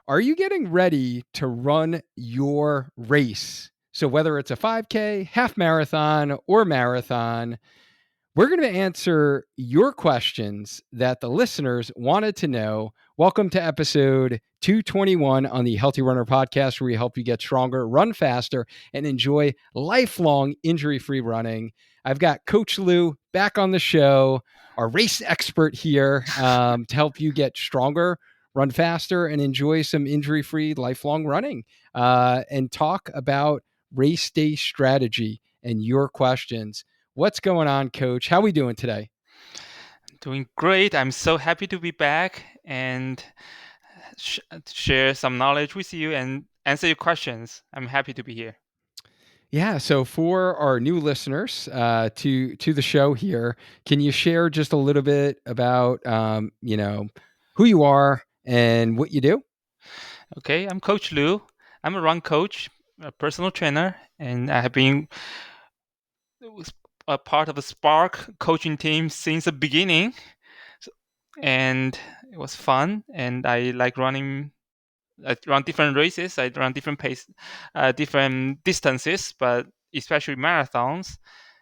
Are you getting ready to run your race? So, whether it's a 5K, half marathon, or marathon, we're going to answer your questions that the listeners wanted to know. Welcome to episode 221 on the Healthy Runner podcast, where we help you get stronger, run faster, and enjoy lifelong injury-free running. I've got Coach Lou back on the show, our race expert here, to help you get stronger, run faster, and enjoy some injury-free lifelong running, and talk about race day strategy and your questions. What's going on, Coach? How are we doing today? Doing great. I'm so happy to be back and share some knowledge with you and answer your questions. I'm happy to be here. Yeah. So for our new listeners to the show here, can you share just a little bit about who you are and what you do? Okay, I'm Coach Lu. I'm a run coach, a personal trainer, and I have been a part of the Spark coaching team since the beginning. So- And it was fun, and I like running. I run different races. I run different pace, different distances, but especially marathons.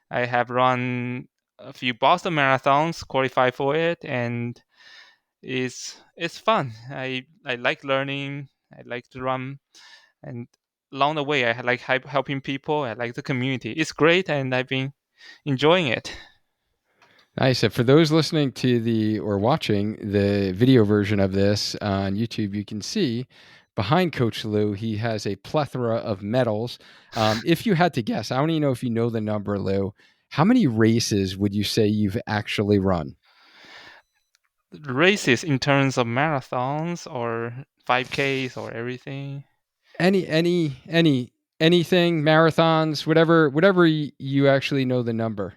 I have run a few Boston marathons, qualified for it, and it's fun. I like learning. I like to run, and along the way, I like helping people. I like the community. It's great, and I've been enjoying it. Nice. And for those listening to or watching the video version of this on YouTube, you can see behind Coach Lou, he has a plethora of medals. If you had to guess, I don't even know if you know the number, Lou. How many races would you say you've actually run? Races in terms of marathons or 5Ks or everything. Anything, marathons, whatever you actually know the number,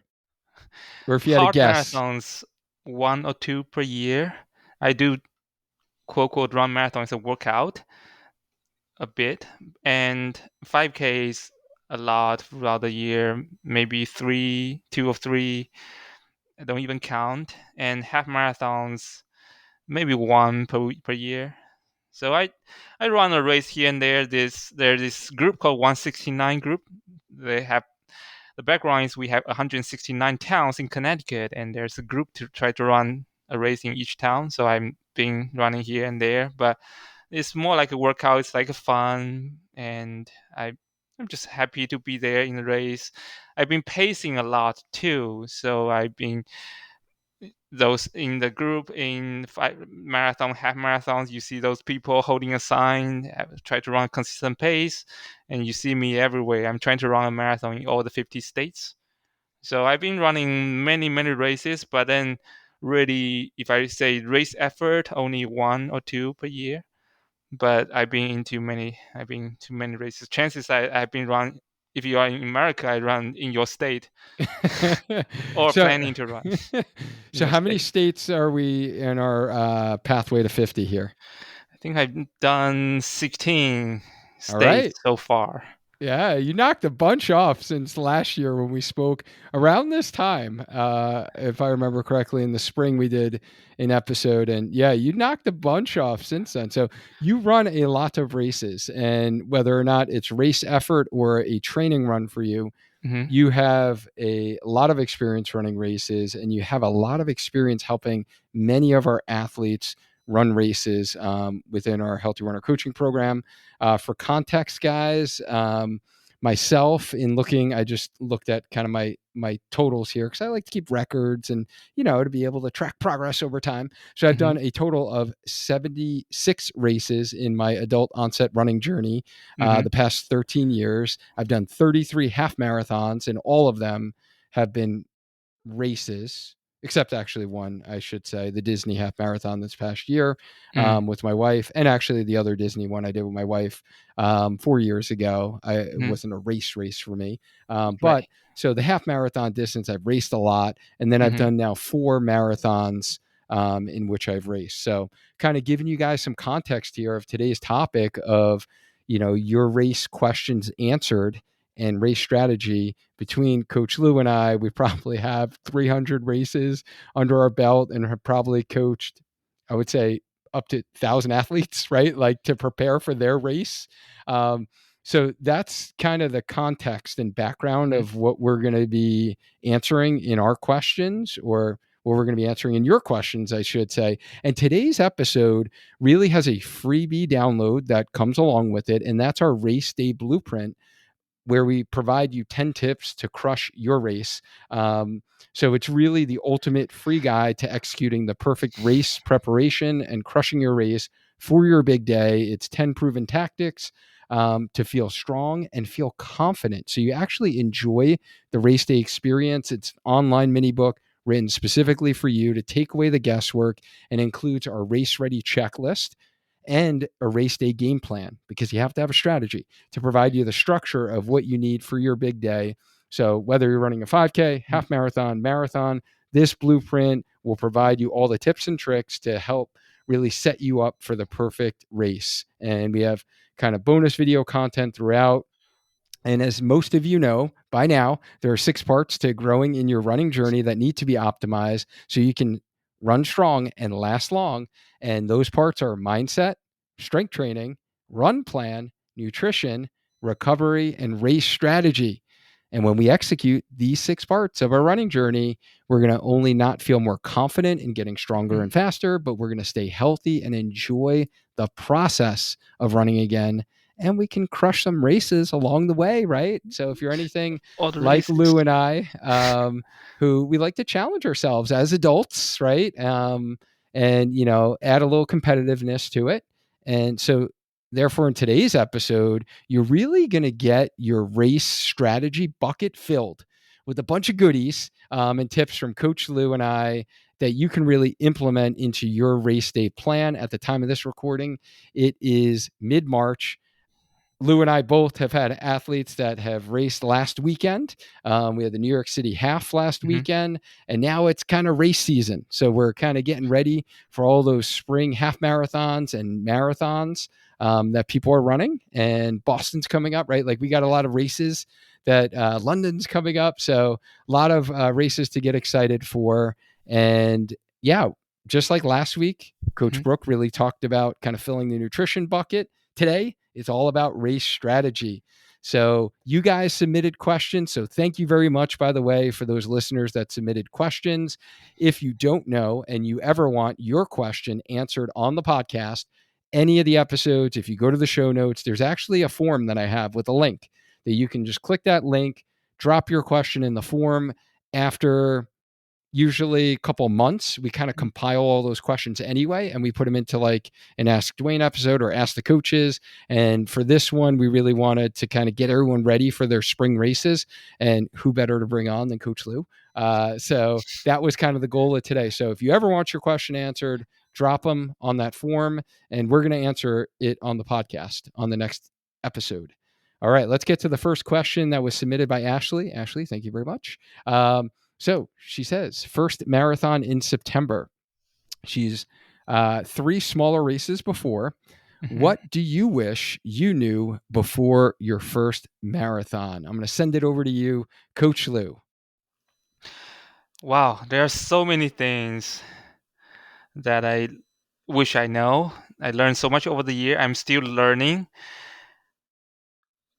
or if you had to Hard guess. marathons, one or two per year. I do quote unquote run marathons a workout a bit, and 5Ks a lot throughout the year, maybe two or three. I don't even count, and half marathons, maybe one per year. So I run a race here and there. There's this group called 169 group. They have the background is we have 169 towns in Connecticut, and there's a group to try to run a race in each town. So I'm been running here and there, but it's more like a workout. It's like a fun, and I'm just happy to be there in the race. I've been pacing a lot too, so I've been those in the group in marathon, half marathons. You see those people holding a sign, try to run a consistent pace, and you see me everywhere. I'm trying to run a marathon in all the 50 states. So I've been running many races, but then really, if I say race effort, only one or two per year. But I've been to many races. Chances I've been run. If you are in America, I run in your state or so, planning to run in so your how many state. states are we in our pathway to 50 here? I think I've done 16 All states right. so far. Yeah, you knocked a bunch off since last year when we spoke around this time. If I remember correctly, in the spring we did an episode, and yeah, you knocked a bunch off since then. So you run a lot of races, and whether or not it's race effort or a training run for you, Hmm. you have a lot of experience running races, and you have a lot of experience helping many of our athletes run races within our Healthy Runner coaching program. For context, guys, myself in looking, I just looked at kind of my totals here because I like to keep records and to be able to track progress over time. So I've Hmm. done a total of 76 races in my adult onset running journey Hmm. the past 13 years. I've done 33 half marathons, and all of them have been races, except actually one, I should say, the Disney half marathon this past year Hmm. with my wife, and actually the other Disney one I did with my wife 4 years ago. It Hmm. wasn't a race for me, but Right. so the half marathon distance I've raced a lot, and then I've Hmm. done now 4 marathons in which I've raced. So kind of giving you guys some context here of today's topic of your race questions answered and race strategy. Between Coach Lou and I, we probably have 300 races under our belt and have probably coached, I would say, up to 1,000 athletes, right? Like to prepare for their race. Um, so that's kind of the context and background Mhm. of what we're going to be answering in our questions, or what we're going to be answering in your questions, I should say. And today's episode really has a freebie download that comes along with it, and that's our race day blueprint, where we provide you 10 tips to crush your race. So it's really the ultimate free guide to executing the perfect race preparation and crushing your race for your big day. It's 10 proven tactics to feel strong and feel confident. So you actually enjoy the race day experience. It's an online mini book written specifically for you to take away the guesswork, and includes our race ready checklist and a race day game plan, because you have to have a strategy to provide you the structure of what you need for your big day. So whether you're running a 5K, half marathon, marathon, this blueprint will provide you all the tips and tricks to help really set you up for the perfect race. And we have kind of bonus video content throughout. And as most of you know by now, there are 6 parts to growing in your running journey that need to be optimized so you can run strong and last long. And those parts are mindset, strength training, run plan, nutrition, recovery, and race strategy. And when we execute these 6 parts of our running journey, we're going to only not feel more confident in getting stronger and faster, but we're going to stay healthy and enjoy the process of running again, and we can crush some races along the way, right? So if you're anything All the like races. Lou and I, who we like to challenge ourselves as adults, right? And add a little competitiveness to it. And so therefore in today's episode, you're really going to get your race strategy bucket filled with a bunch of goodies and tips from Coach Lou and I that you can really implement into your race day plan. At the time of this recording, it is mid-March. Lou and I both have had athletes that have raced last weekend. We had the New York City half last Mhm. weekend, and now it's kind of race season. So we're kind of getting ready for all those spring half marathons and marathons that people are running. And Boston's coming up, right? Like we got a lot of races that London's coming up. So a lot of races to get excited for. And yeah, just like last week, Coach Mhm. Brooke really talked about kind of filling the nutrition bucket. Today, it's all about race strategy. So you guys submitted questions. So thank you very much, by the way, for those listeners that submitted questions. If you don't know and you ever want your question answered on the podcast, any of the episodes, if you go to the show notes, there's actually a form that I have with a link that you can just click that link, drop your question in the form. After usually a couple months, we kind of compile all those questions anyway, and we put them into like an Ask Duane episode or Ask the Coaches. And for this one, we really wanted to kind of get everyone ready for their spring races, and who better to bring on than Coach Lou? So that was kind of the goal of today. So if you ever want your question answered, drop them on that form, and we're going to answer it on the podcast on the next episode. All right, let's get to the first question that was submitted by Ashley. Ashley, thank you very much. So she says, first marathon in September. She's 3 smaller races before. Mhm. What do you wish you knew before your first marathon? I'm going to send it over to you, Coach Lou. Wow, there are so many things that I wish I know. I learned so much over the year. I'm still learning.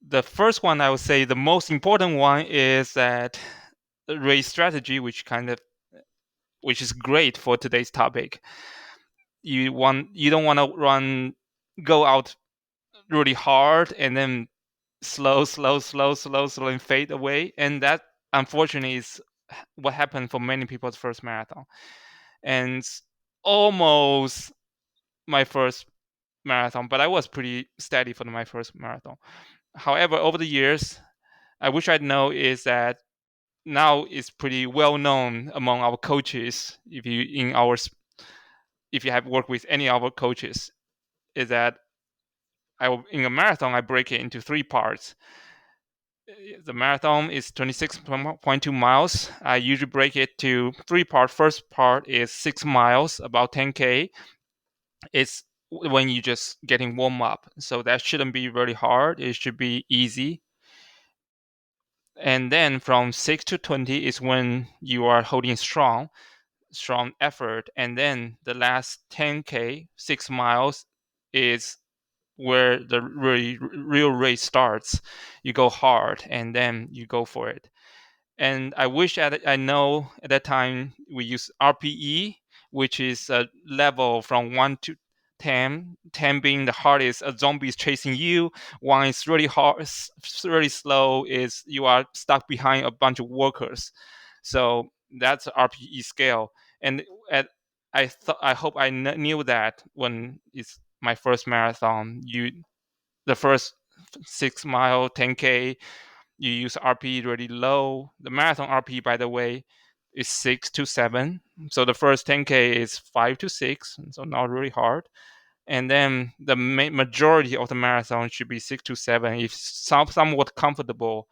The first one, I would say the most important one is that race strategy, which is great for today's topic. You don't want to go out really hard and then slow and fade away. And that unfortunately is what happened for many people's first marathon. And almost my first marathon, but I was pretty steady for my first marathon. However, over the years, I wish I'd know is that now it's pretty well known among our coaches. If you have worked with any of our coaches, is that in a marathon I break it into 3 parts. The marathon is 26.2 miles. I usually break it to 3 parts. First part is 6 miles, about 10K. It's when you just getting warm up. So that shouldn't be really hard. It should be easy. And then from 6 to 20 is when you are holding strong. strong effort, and then the last 10K, 6 miles, is where the real race starts. You go hard and then you go for it. And I wish I know at that time we use RPE, which is a level from 1 to 10, 10 being the hardest, a zombie is chasing you. 1 is really hard, really slow, is you are stuck behind a bunch of workers. So that's RPE scale. And at, I hope I knew that when it's my first marathon. The first 6 mile, 10K, you use RP really low. The marathon RP, by the way, is 6 to 7. So the first 10K is 5 to 6, so not really hard. And then the majority of the marathon should be 6 to 7, if somewhat comfortable,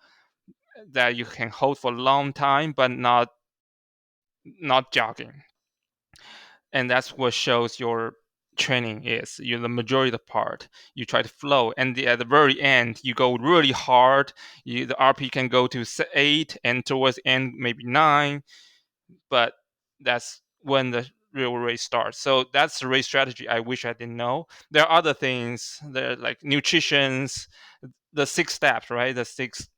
that you can hold for a long time, but not jogging. And that's what shows your training is. You the majority of the part you try to flow, and at the very end you go really hard. The RP can go to 8, and towards the end maybe 9, but that's when the real race starts. So that's the race strategy I wish I didn't know. There are other things there, like nutritions, the 6 steps, right? The 6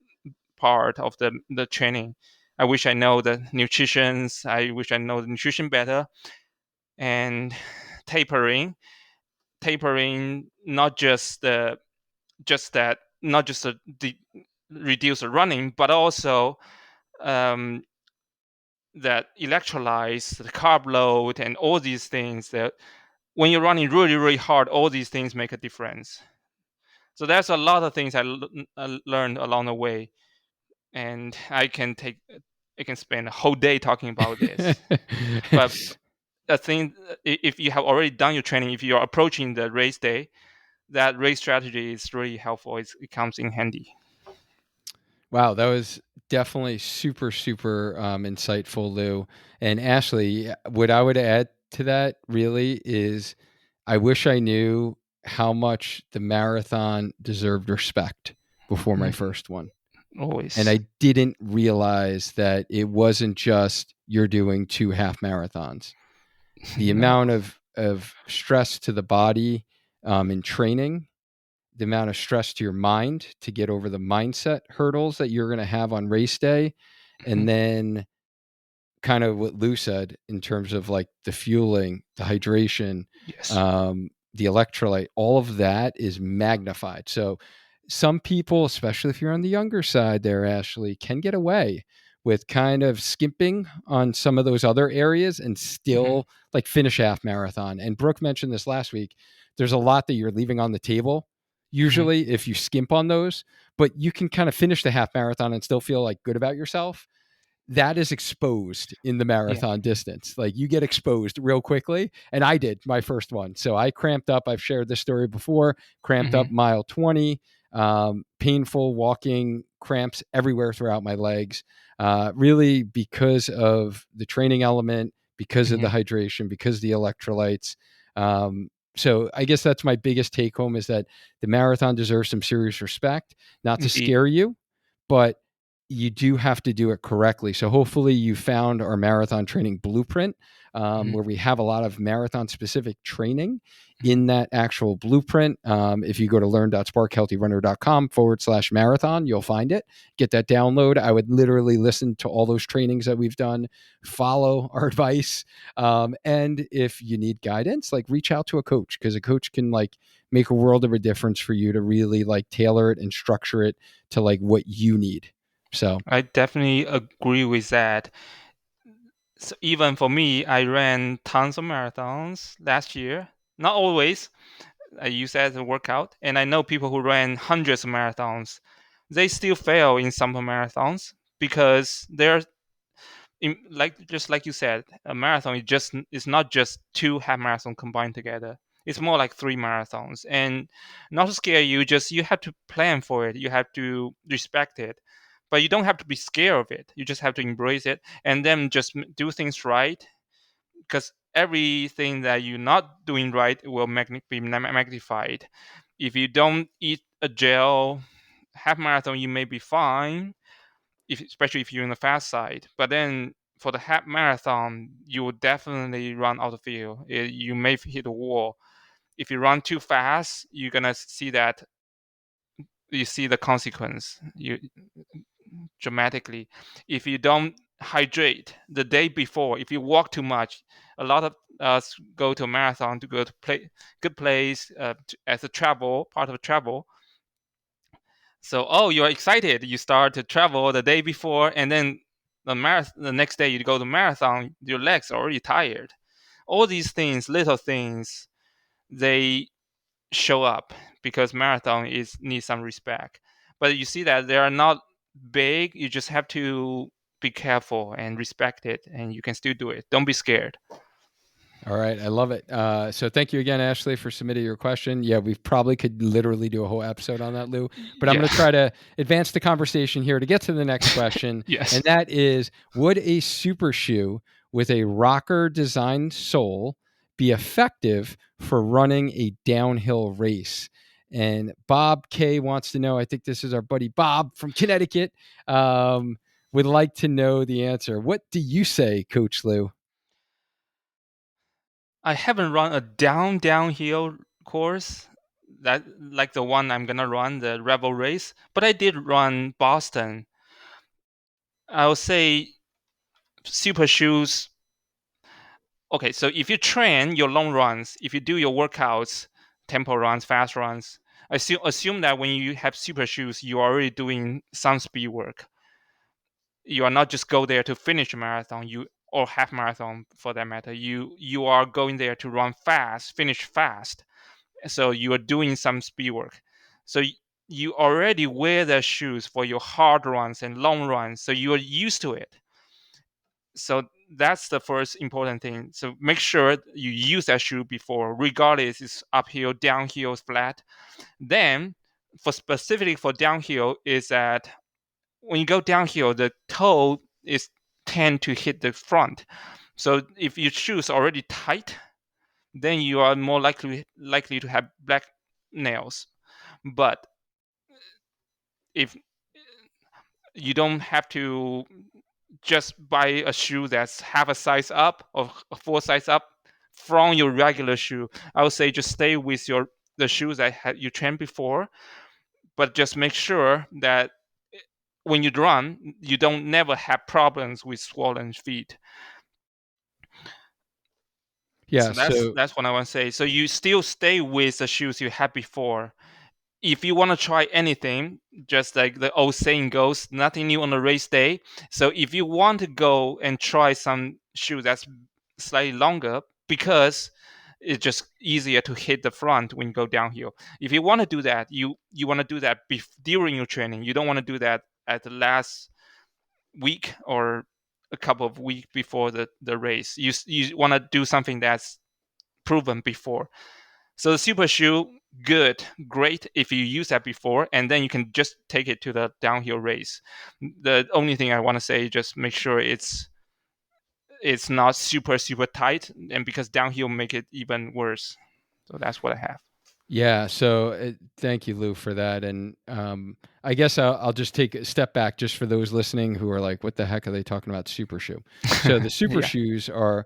part of the training. I wish I know the nutritions. I wish I know the nutrition better. And tapering, not just the just that not just reduce the running, but also um, that electrolytes, the carb load, and all these things, that when you're running really really hard, all these things make a difference. So there's a lot of things I learned along the way, and I can spend a whole day talking about this. But I think if you have already done your training, if you are approaching the race day, that race strategy is really helpful. It comes in handy. Wow, that was definitely super, super insightful, Lou. And Ashley, what I would add to that really is I wish I knew how much the marathon deserved respect before my Mhm. first one. And Always. I didn't realize that it wasn't just you're doing 2 half marathons. The No. amount of stress to the body in training, the amount of stress to your mind to get over the mindset hurdles that you're going to have on race day, Mhm. and then kind of what Lou said in terms of like the fueling, the hydration, Yes. the electrolyte, all of that is magnified. So some people, especially if you're on the younger side there, Ashley, can get away with kind of skimping on some of those other areas and Mhm. still like finish half marathon. And Brooke mentioned this last week. There's a lot that you're leaving on the table Mhm. usually if you skimp on those, but you can kind of finish the half marathon and still feel like good about yourself. That is exposed in the Yeah. marathon distance. Like you get exposed real quickly. And I did my first one. So I cramped up. I've shared this story before, cramped up Mhm. mile 20, painful walking cramps everywhere throughout my legs, really because of the training element, because of the Mhm. hydration, because of the electrolytes. So I guess that's my biggest take home is that the marathon deserves some serious respect, not to Indeed. scare you, but you do have to do it correctly. So hopefully you found our marathon training blueprint, Mhm. where we have a lot of marathon specific training Mhm. in that actual blueprint. If you go to learn.sparkhealthyrunner.com/marathon, you'll find it. Get that download. I would literally listen to all those trainings that we've done, follow our advice. And if you need guidance, like reach out to a coach, because a coach can like make a world of a difference for you to really like tailor it and structure it to like what you need. So I definitely agree with that. So even for me, I ran tons of marathons last year. Not always. I use that as a workout, and I know people who ran hundreds of marathons. They still fail in some marathons because they're like, just like you said, a marathon is not just 2 half marathon combined together. It's more like 3 marathons. And not to scare you, just you have to plan for it. You have to respect it, but you don't have to be scared of it. You just have to embrace it and then just do things right. Because everything that you're not doing right will be magnified. If you don't eat a gel half marathon, you may be fine, especially if you're in the fast side. But then for the half marathon, you will definitely run out of fuel. You may hit a wall. If you run too fast, you're gonna see that you see the consequence you dramatically. If you don't hydrate the day before, if you walk too much, a lot of us go to a marathon to go to good place as a travel part of travel. So you're excited, you start to travel the day before, and then the next day you go to marathon, your legs are already tired. All these things, little things, they show up because marathon is needs some respect. But you see that they are not big. You just have to be careful and respect it, and you can still do it. Don't be scared. All right, I love it. So thank you again, Ashley, for submitting your question. Yeah, we probably could literally do a whole episode on that, Lou. But I'm Yeah. going to try to advance the conversation here to get to the next question, Yes. and that is: would a super shoe with a rocker designed sole be effective for running a downhill race? And Bob K wants to know. I think this is our buddy Bob from Connecticut. Would like to know the answer. What do you say, Coach Lou? I haven't run a downhill course that like the one I'm gonna run, the Rebel race, but I did run Boston. I would say super shoes. Okay, so if you train your long runs, if you do your workouts, tempo runs, fast runs, assume that when you have super shoes, you're already doing some speed work. You are not just go there to finish a marathon, you or half marathon for that matter. You are going there to run fast, finish fast. So you are doing some speed work. So you already wear the shoes for your hard runs and long runs, so you are used to it. So that's the first important thing. So make sure you use that shoe before, regardless it's uphill, downhill, flat. Then for specifically for downhill is that when you go downhill, the toe is tend to hit the front. So if your shoes are already tight, then you are more likely to have black nails. But if you don't have to just buy a shoe that's half a size up or a full size up from your regular shoe, I would say just stay with the shoes that you trained before, but just make sure that when you run, you don't never have problems with swollen feet. Yeah, So that's so that's what I want to say. So you still stay with the shoes you had before. If you want to try anything, just like the old saying goes, nothing new on the race day. So if you want to go and try some shoe that's slightly longer, because it's just easier to hit the front when you go downhill. If you want to do that, you want to do that during your training. You don't want to do that at the last week or a couple of weeks before the race. You want to do something that's proven before. So the super shoe, good, great if you use that before, and then you can just take it to the downhill race. The only thing I want to say, just make sure it's not super tight, and because downhill make it even worse. So that's what I have. yeah, so thank you, Lou, for that. And I guess I'll just take a step back just for those listening who are like, "What the heck are they talking about super shoe?" So the super Yeah. shoes are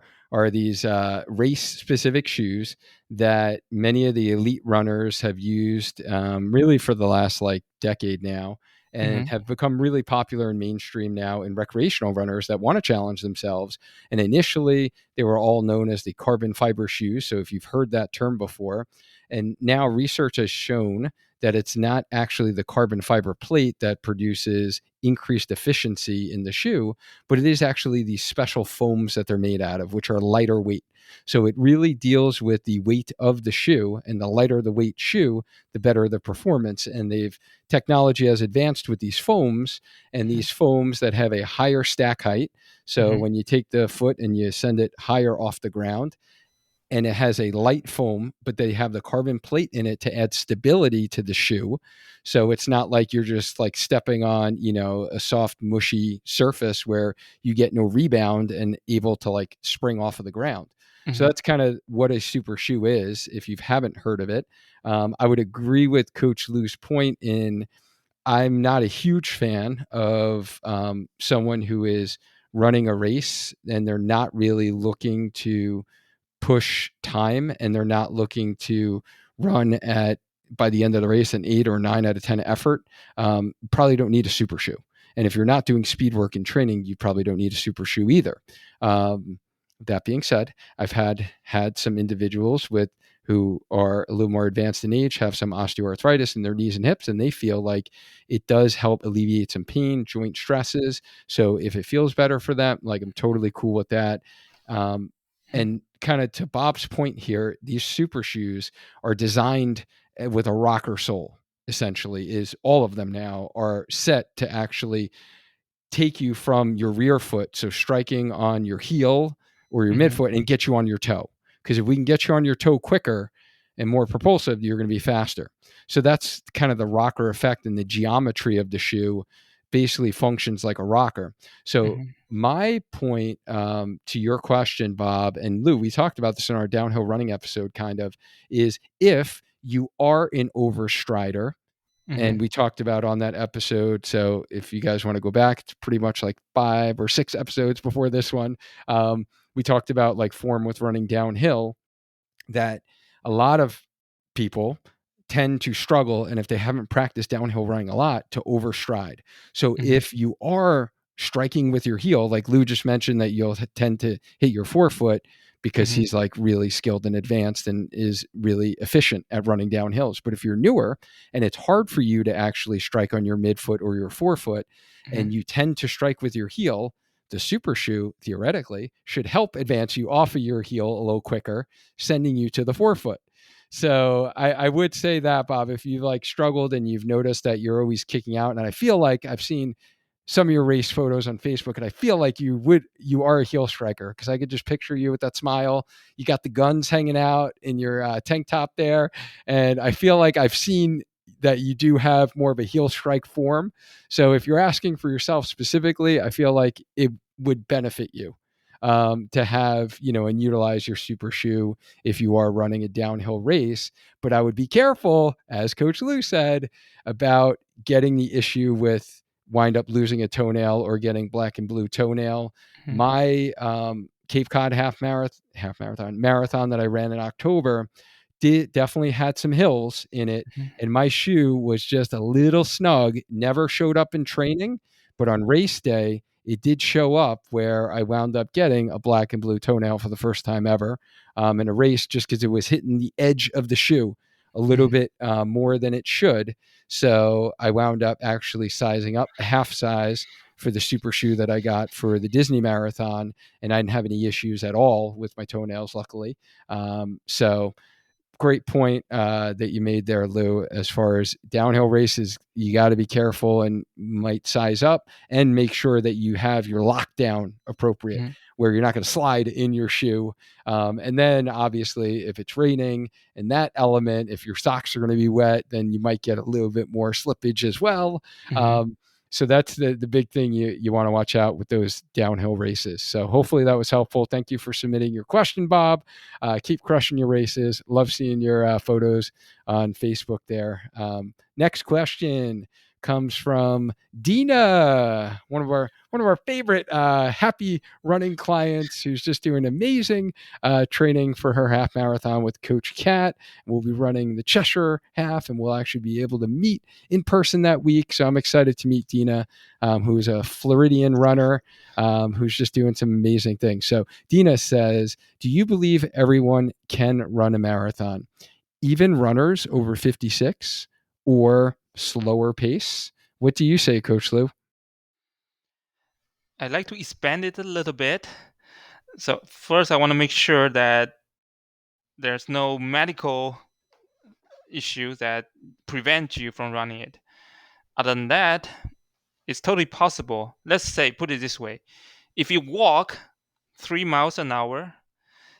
these race specific shoes that many of the elite runners have used really for the last like decade now, and Hmm. have become really popular and mainstream now in recreational runners that want to challenge themselves. And initially, they were all known as the carbon fiber shoes. So if you've heard that term before. And now research has shown that it's not actually the carbon fiber plate that produces increased efficiency in the shoe, but it is actually these special foams that they're made out of, which are lighter weight. So it really deals with the weight of the shoe, and the lighter the weight shoe, the better the performance. And technology has advanced with these foams, and these foams that have a higher stack height. So Hmm. when you take the foot and you send it higher off the ground, and it has a light foam, but they have the carbon plate in it to add stability to the shoe. So it's not like you're just like stepping on, a soft, mushy surface where you get no rebound and able to like spring off of the ground. So Hmm. that's kind of what a super shoe is. If you haven't heard of it, I would agree with Coach Lou's point in I'm not a huge fan of someone who is running a race and they're not really looking to push time and they're not looking to run at by the end of the race an 8 or 9 out of 10 effort, probably don't need a super shoe. And if you're not doing speed work in training, you probably don't need a super shoe either. That being said, I've had some individuals with who are a little more advanced in age, have some osteoarthritis in their knees and hips, and they feel like it does help alleviate some pain, joint stresses. So if it feels better for them, like I'm totally cool with that. And kind of to Bob's point here, these super shoes are designed with a rocker sole, essentially, is all of them now are set to actually take you from your rear foot, so striking on your heel or your Mm-hmm. midfoot, and get you on your toe. Because if we can get you on your toe quicker and more propulsive, you're going to be faster. So that's kind of the rocker effect, and the geometry of the shoe basically functions like a rocker. So Mm-hmm. my point to your question, Bob and Lou, we talked about this in our downhill running episode, kind of, is if you are an overstrider, Mm-hmm. and we talked about on that episode. So if you guys want to go back, it's pretty much like 5 or 6 episodes before this one. We talked about like form with running downhill, that a lot of people tend to struggle, and if they haven't practiced downhill running a lot, to overstride. So Mm-hmm. if you are striking with your heel, like Lou just mentioned, that you'll tend to hit your forefoot because Mm-hmm. he's like really skilled and advanced and is really efficient at running down hills. But if you're newer and it's hard for you to actually strike on your midfoot or your forefoot, Mm-hmm. and you tend to strike with your heel, the super shoe theoretically should help advance you off of your heel a little quicker, sending you to the forefoot. So I would say that, Bob, if you've like struggled and you've noticed that you're always kicking out, and I feel like I've seen some of your race photos on Facebook, and I feel like you are a heel striker, because I could just picture you with that smile. You got the guns hanging out in your tank top there, and I feel like I've seen that you do have more of a heel strike form. So if you're asking for yourself specifically, I feel like it would benefit you to have, and utilize your super shoe if you are running a downhill race. But I would be careful, as Coach Lou said, about getting the issue with wind up losing a toenail or getting black and blue toenail. My Cape Cod marathon that I ran in October definitely had some hills in it, and my shoe was just a little snug. Never showed up in training, but on race day it did show up, where I wound up getting a black and blue toenail for the first time ever in a race, just because it was hitting the edge of the shoe a little Mm-hmm. bit more than it should. So I wound up actually sizing up a half size for the super shoe that I got for the Disney marathon, and I didn't have any issues at all with my toenails, luckily. So great point that you made there, Lou. As far as downhill races, you got to be careful and might size up and make sure that you have your lockdown appropriate, Mm-hmm. where you're not going to slide in your shoe. And then obviously, if it's raining and that element, if your socks are going to be wet, then you might get a little bit more slippage as well. Mm-hmm. So that's the big thing you want to watch out with those downhill races. So hopefully that was helpful. Thank you for submitting your question, Bob. Keep crushing your races. Love seeing your photos on Facebook there. Next question comes from Dina, one of our favorite happy running clients, who's just doing amazing training for her half marathon with Coach Cat. We'll be running the Cheshire half, and we'll actually be able to meet in person that week. So I'm excited to meet Dina, who's a Floridian runner, who's just doing some amazing things. So Dina says, do you believe everyone can run a marathon, even runners over 56 or slower pace? What do you say, Coach Lou? I'd like to expand it a little bit. So first, I want to make sure that there's no medical issue that prevent you from running it. Other than that, it's totally possible. Let's say, put it this way: if you walk 3 miles an hour,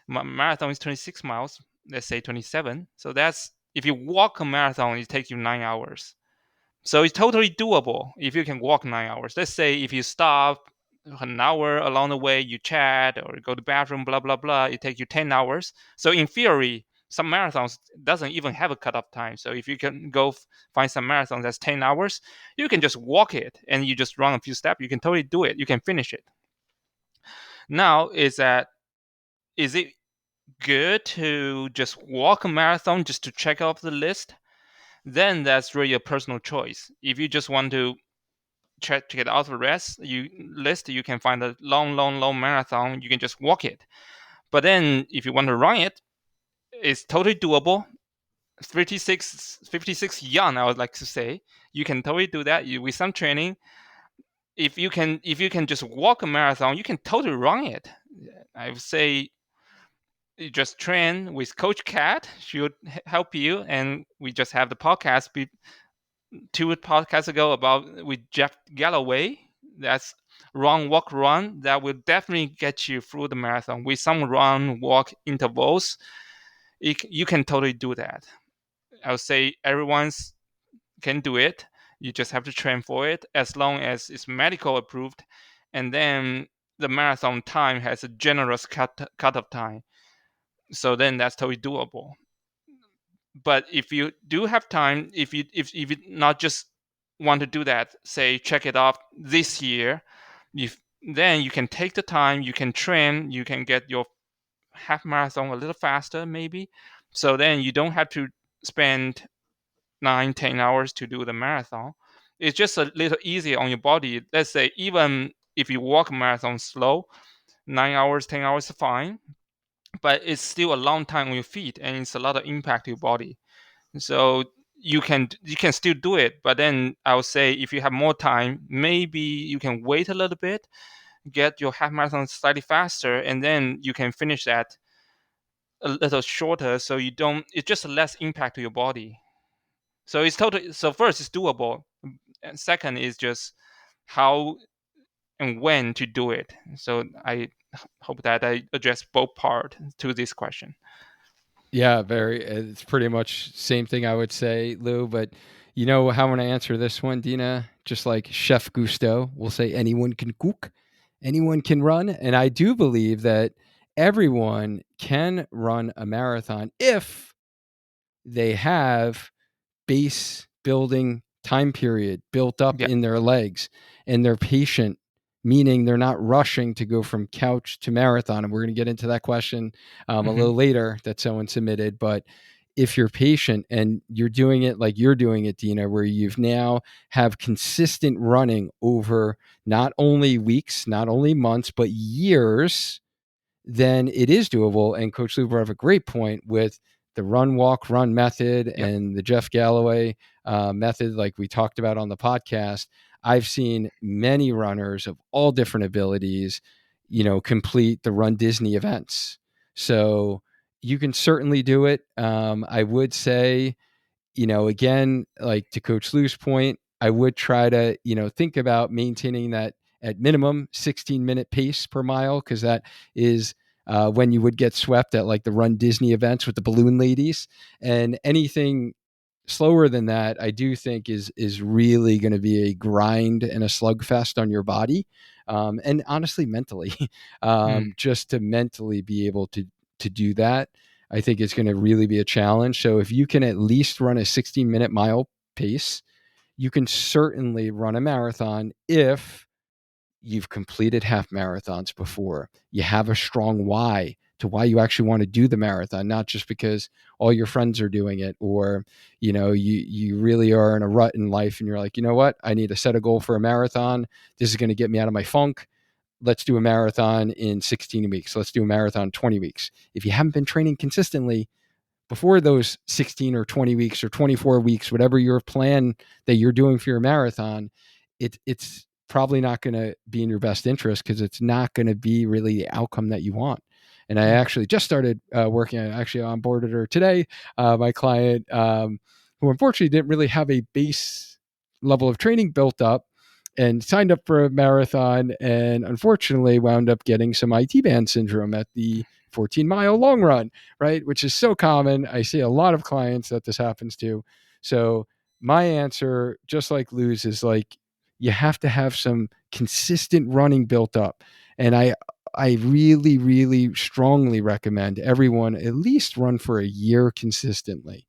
marathon is 26 miles. Let's say 27. So that's if you walk a marathon, it takes you 9 hours. So it's totally doable if you can walk 9 hours. Let's say if you stop an hour along the way, you chat or go to the bathroom, blah blah blah. It takes you 10 hours. So in theory, some marathons doesn't even have a cutoff time. So if you can go find some marathons that's 10 hours, you can just walk it and you just run a few steps. You can totally do it. You can finish it. Now is it good to just walk a marathon just to check off the list? Then that's really a personal choice. If you just want to check it out the list, you can find a long marathon. You can just walk it. But then if you want to run it, it's totally doable. 56 young, I would like to say. You can totally do that with some training. If you can just walk a marathon, you can totally run it. I would say you just train with Coach Cat. She would help you, and we just have the podcast 2 podcasts ago about with Jeff Galloway. That's run, walk, run. That will definitely get you through the marathon with some run, walk intervals. You can totally do that. I would say everyone's can do it. You just have to train for it as long as it's medical approved, and then the marathon time has a generous cut-off time. So then that's totally doable. But if you do have time, if you not just want to do that, say check it off this year, if then you can take the time, you can train, you can get your half marathon a little faster maybe. So then you don't have to spend 9-10 hours to do the marathon. It's just a little easier on your body. Let's say even if you walk a marathon slow, 9 hours, 10 hours is fine, but it's still a long time on your feet and it's a lot of impact to your body. So you can still do it, but then I would say if you have more time, maybe you can wait a little bit, get your half marathon slightly faster, and then you can finish that a little shorter. So you don't. It's just less impact to your body. So it's totally. So first, it's doable. And second is just how and when to do it. So I hope that I address both part to this question. Yeah, very. It's pretty much same thing I would say, Lou. But you know how I'm going to answer this one, Dina? Just like Chef Gusteau will say, anyone can cook, anyone can run, and I do believe that everyone can run a marathon if they have base building time period built up Yeah. in their legs and they're patient, meaning they're not rushing to go from couch to marathon. And we're going to get into that question a Hmm. little later that someone submitted. But if you're patient and you're doing it like you're doing it, Dina, where you've now have consistent running over not only weeks, not only months, but years, then it is doable. And Coach Lou brought up a great point with the run, walk, run method Yeah. and the Jeff Galloway method, like we talked about on the podcast. I've seen many runners of all different abilities, complete the Run Disney events. So you can certainly do it. I would say, again, like to Coach Lou's point, I would try to, think about maintaining that at minimum 16-minute pace per mile, because that is when you would get swept at like the Run Disney events with the balloon ladies. And anything slower than that, I do think is really going to be a grind and a slugfest on your body, and honestly, mentally, Mm. just to mentally be able to do that. I think it's going to really be a challenge. So if you can at least run a 16-minute mile pace, you can certainly run a marathon if you've completed half marathons before. You have a strong why to why you actually want to do the marathon, not just because all your friends are doing it, or you really are in a rut in life and you're like, you know what, I need to set a goal for a marathon. This is going to get me out of my funk. Let's do a marathon in 16 weeks. Let's do a marathon in 20 weeks. If you haven't been training consistently before those 16 or 20 weeks or 24 weeks, whatever your plan that you're doing for your marathon, it's probably not going to be in your best interest, because it's not going to be really the outcome that you want. And I Mm. actually just started working. I actually onboarded her today, my client, who unfortunately didn't really have a base level of training built up, and signed up for a marathon, and unfortunately wound up getting some IT band syndrome at the 14-mile long run, right? Which is so common. I see a lot of clients that this happens to. So my answer, just like Lou's, is like, you have to have some consistent running built up. And I really, really strongly recommend everyone at least run for a year consistently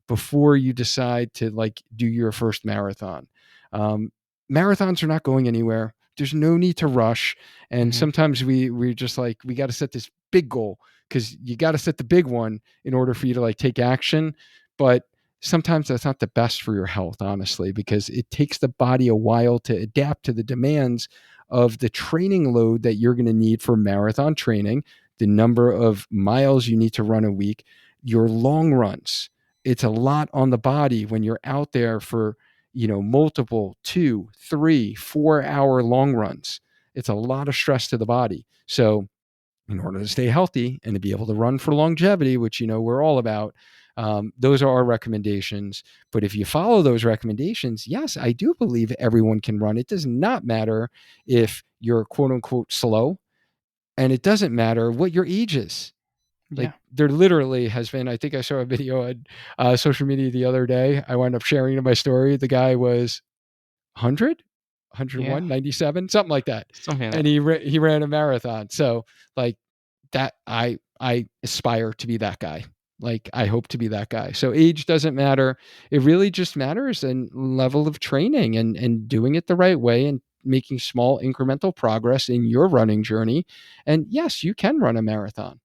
before you decide to like do your first marathon. Um, Marathons are not going anywhere. there's no need to rush. And Hmm. sometimes we're just like, we got to set this big goal, because you got to set the big one in order for you to like take action. But sometimes that's not the best for your health, honestly, because it takes the body a while to adapt to the demands of the training load that you're going to need for marathon training, the number of miles you need to run a week, your long runs. It's a lot on the body when you're out there for, multiple 2, 3, 4 hour long runs. It's a lot of stress to the body. So, in order to stay healthy and to be able to run for longevity, which we're all about, those are our recommendations. But if you follow those recommendations, yes, I do believe everyone can run. It does not matter if you're quote unquote slow, and it doesn't matter what your age is. Like, Yeah. there literally has been, I think I saw a video on social media the other day. I wound up sharing in my story. The guy was 100, Yeah. 97, something like that. Something like And that. he ran a marathon. So like that, I aspire to be that guy. Like, I hope to be that guy. So age doesn't matter. It really just matters in level of training, and doing it the right way, and making small incremental progress in your running journey. And yes, you can run a marathon.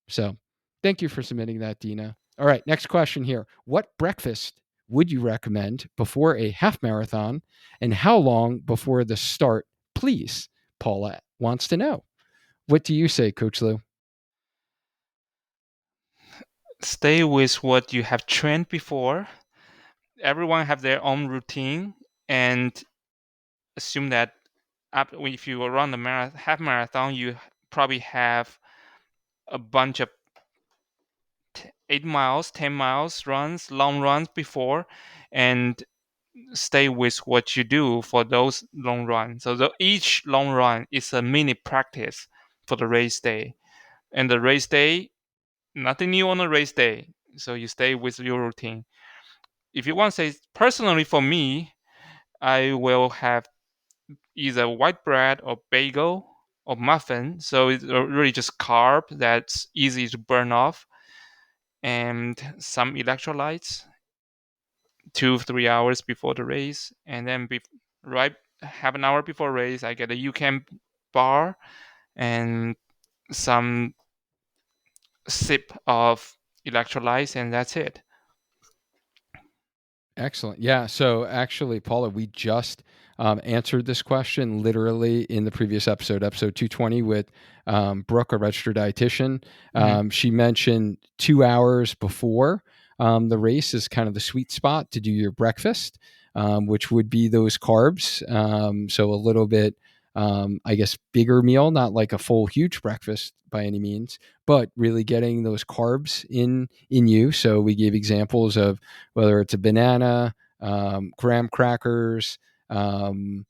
So thank you for submitting that, Dina. All right, next question here. What breakfast would you recommend before a half marathon, and how long before the start, please? Paula wants to know. What do you say, Coach Lou? Stay with what you have trained before. Everyone have their own routine, and assume that if you run the half marathon, you probably have a bunch of 8 miles, 10 miles runs, long runs before, and stay with what you do for those long runs. So each long run is a mini practice for the race day, and the race day, nothing new on the race day. So you stay with your routine. If you want to say personally for me, I will have either white bread or bagel or muffin. So it's really just carb that's easy to burn off, and some electrolytes 2 3 hours before the race, and then right half an hour before race, I get a UCAN bar and some sip of electrolytes, and that's it. Excellent. Yeah. So actually, Paula, we just answered this question literally in the previous episode 220, with Brooke, a registered dietitian. Hmm. She mentioned 2 hours before the race is kind of the sweet spot to do your breakfast, which would be those carbs. So a little bit, I guess, bigger meal, not like a full, huge breakfast by any means, but really getting those carbs in you. So we gave examples of whether it's a banana, graham crackers, um,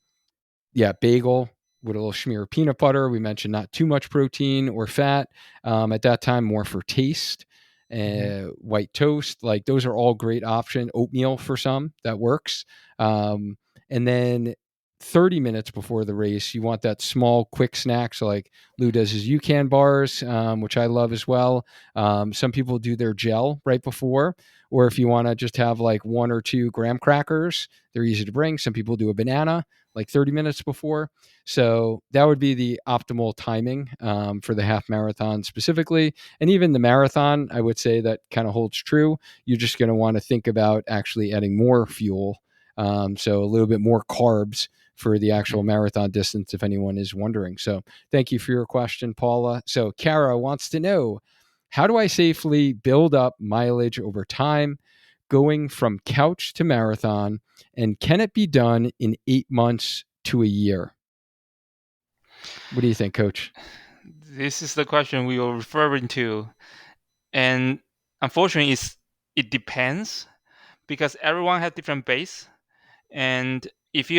yeah, bagel with a little smear of peanut butter. We mentioned not too much protein or fat. At that time, more for taste. Hmm. White toast, like those are all great option. Oatmeal for some, that works. And then 30 minutes before the race, you want that small, quick snack. So like Lou does his UCAN bars, which I love as well. Some people do their gel right before, or if you want to just have like 1 or 2 graham crackers, they're easy to bring. Some people do a banana like 30 minutes before. So that would be the optimal timing for the half marathon specifically. And even the marathon, I would say that kind of holds true. You're just going to want to think about actually adding more fuel. So a little bit more carbs for the actual marathon distance, if anyone is wondering. So thank you for your question, Paula. So Kara wants to know, how do I safely build up mileage over time, going from couch to marathon? And can it be done in 8 months to a year? What do you think, Coach? This is the question we were referring to, and unfortunately, it depends because everyone has different base, and if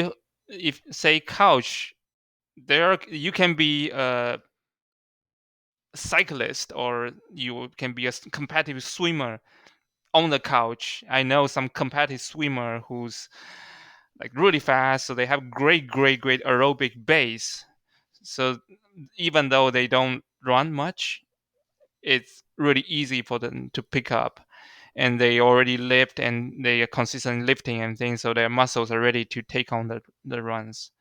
say couch, you can be a cyclist or you can be a competitive swimmer on the couch. I know some competitive swimmer who's like really fast, so they have great aerobic base. So even though they don't run much, it's really easy for them to pick up. And they already lift and they are consistent lifting and things, so their muscles are ready to take on the runs.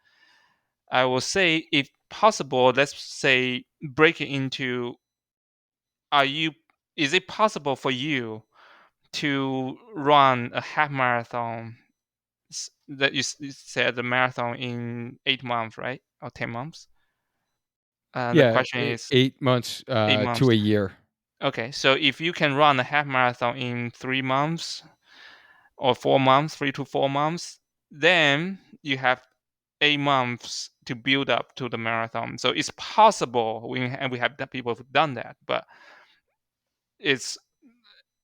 I will say, if possible, let's say break it into, are you is it possible for you to run a half marathon, that you said the marathon in 8 months, right? Or 10 months? The Yeah, question is 8 months 8 months. to a year. Okay, so if you can run a half marathon in 3 months or 4 months, 3 to 4 months, then you have 8 months to build up to the marathon. So it's possible, and we have people who've done that, but it's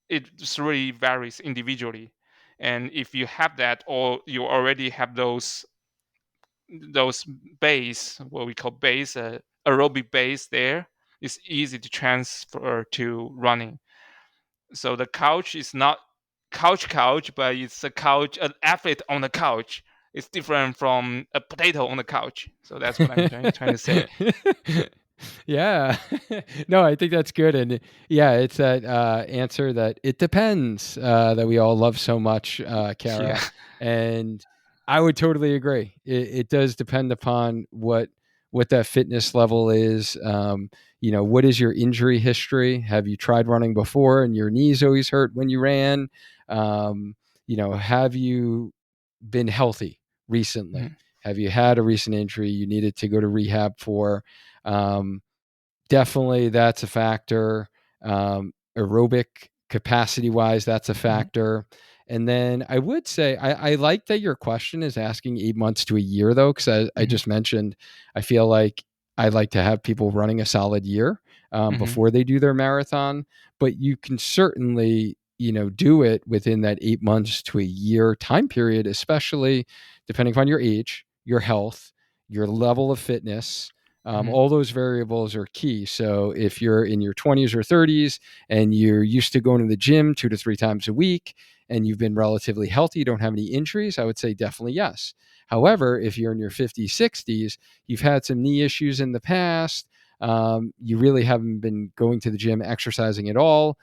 it really varies individually. And if you have that, or you already have those base, what we call base, aerobic base there, it's easy to transfer to running. So the couch is not couch, but it's a couch, an athlete on the couch. It's different from a potato on the couch. So that's what I'm trying to say. Yeah. No, I think that's good, and yeah, it's that, answer that "it depends," that we all love so much, Yeah. Kara, and I would totally agree. It does depend upon what that fitness level is. What is your injury history? Have you tried running before and your knees always hurt when you ran? Have you been healthy recently? Mhm, Have you had a recent injury you needed to go to rehab for? Um, Definitely, that's a factor. Aerobic capacity wise, that's a mhm, factor. And then I would say I like that your question is asking 8 months to a year, though, because I mhm, just mentioned I feel like I like to have people running a solid year mhm, before they do their marathon. But you can certainly, do it within that 8 months to a year time period, especially depending upon your age, your health, your level of fitness. mhm, All those variables are key. So if you're in your 20s or 30s and you're used to going to the gym 2 to 3 times a week and you've been relatively healthy, you don't have any injuries, I would say definitely yes. However, if you're in your 50s, 60s, you've had some knee issues in the past, you really haven't been going to the gym, exercising at all.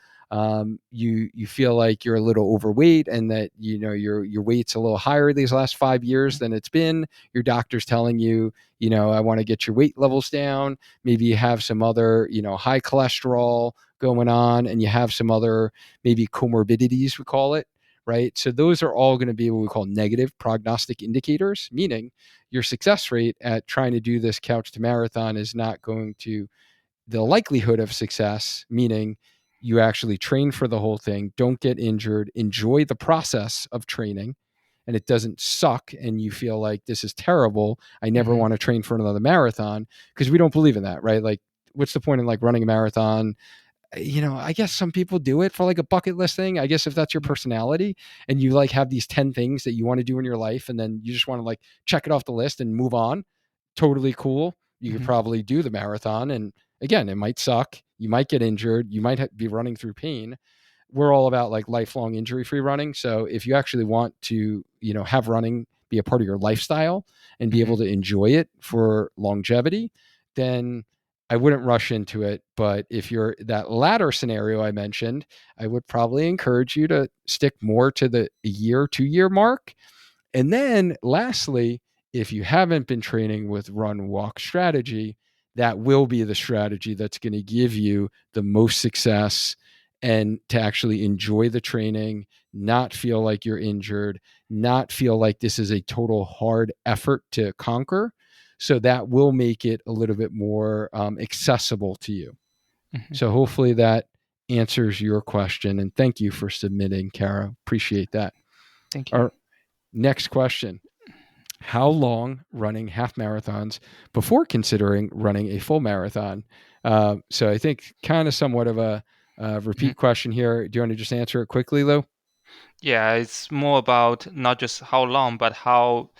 You feel like you're a little overweight and that your weight's a little higher these last 5 years than it's been. Your doctor's telling you, I want to get your weight levels down. Maybe you have some other, high cholesterol going on, and you have some other maybe comorbidities, we call it, right? So those are all going to be what we call negative prognostic indicators, meaning your success rate at trying to do this couch to marathon is not going to, the likelihood of success, meaning you actually train for the whole thing, don't get injured, enjoy the process of training, and it doesn't suck and you feel like this is terrible. I never mhm, want to train for another marathon, because we don't believe in that, right? Like, what's the point in like running a marathon? I guess some people do it for like a bucket list thing. I guess if that's your mhm, personality and you like have these 10 things that you want to do in your life and then you just want to like check it off the list and move on, totally cool. You could mhm, probably do the marathon. And again, it might suck. You might get injured. You might be running through pain. We're all about like lifelong injury free running. So if you actually want to, have running be a part of your lifestyle and be mhm, able to enjoy it for longevity, then I wouldn't rush into it. But if you're that latter scenario I mentioned, I would probably encourage you to stick more to the year, 2 year mark. And then lastly, if you haven't been training with run walk strategy, that will be the strategy that's going to give you the most success and to actually enjoy the training, not feel like you're injured, not feel like this is a total hard effort to conquer. So that will make it a little bit more accessible to you. mhm. So hopefully that answers your question. And thank you for submitting, Kara. Appreciate that. Thank you. Our next question: how long running half marathons before considering running a full marathon? So I think kind of somewhat of a Mhm. repeat question here. Do you want to just answer it quickly, Lou? Yeah, it's more about not just how long, but how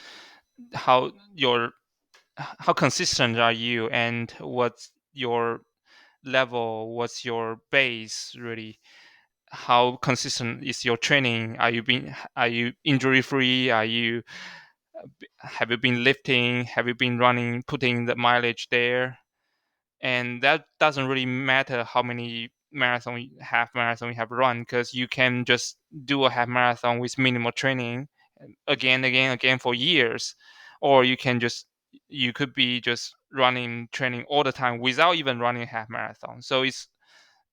your how consistent are you, and what's your level, what's your base really, how consistent is your training, are you injury free, have you been lifting, have you been running, putting the mileage there. And that doesn't really matter how many half marathon you have run, because you can just do a half marathon with minimal training again for years, or you can just you could be just running training all the time without even running a half marathon. So it's,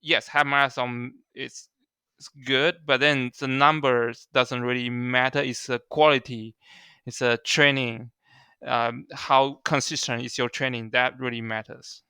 yes, half marathon is good, but then the numbers doesn't really matter. It's a quality, it's a training, how consistent is your training, that really matters.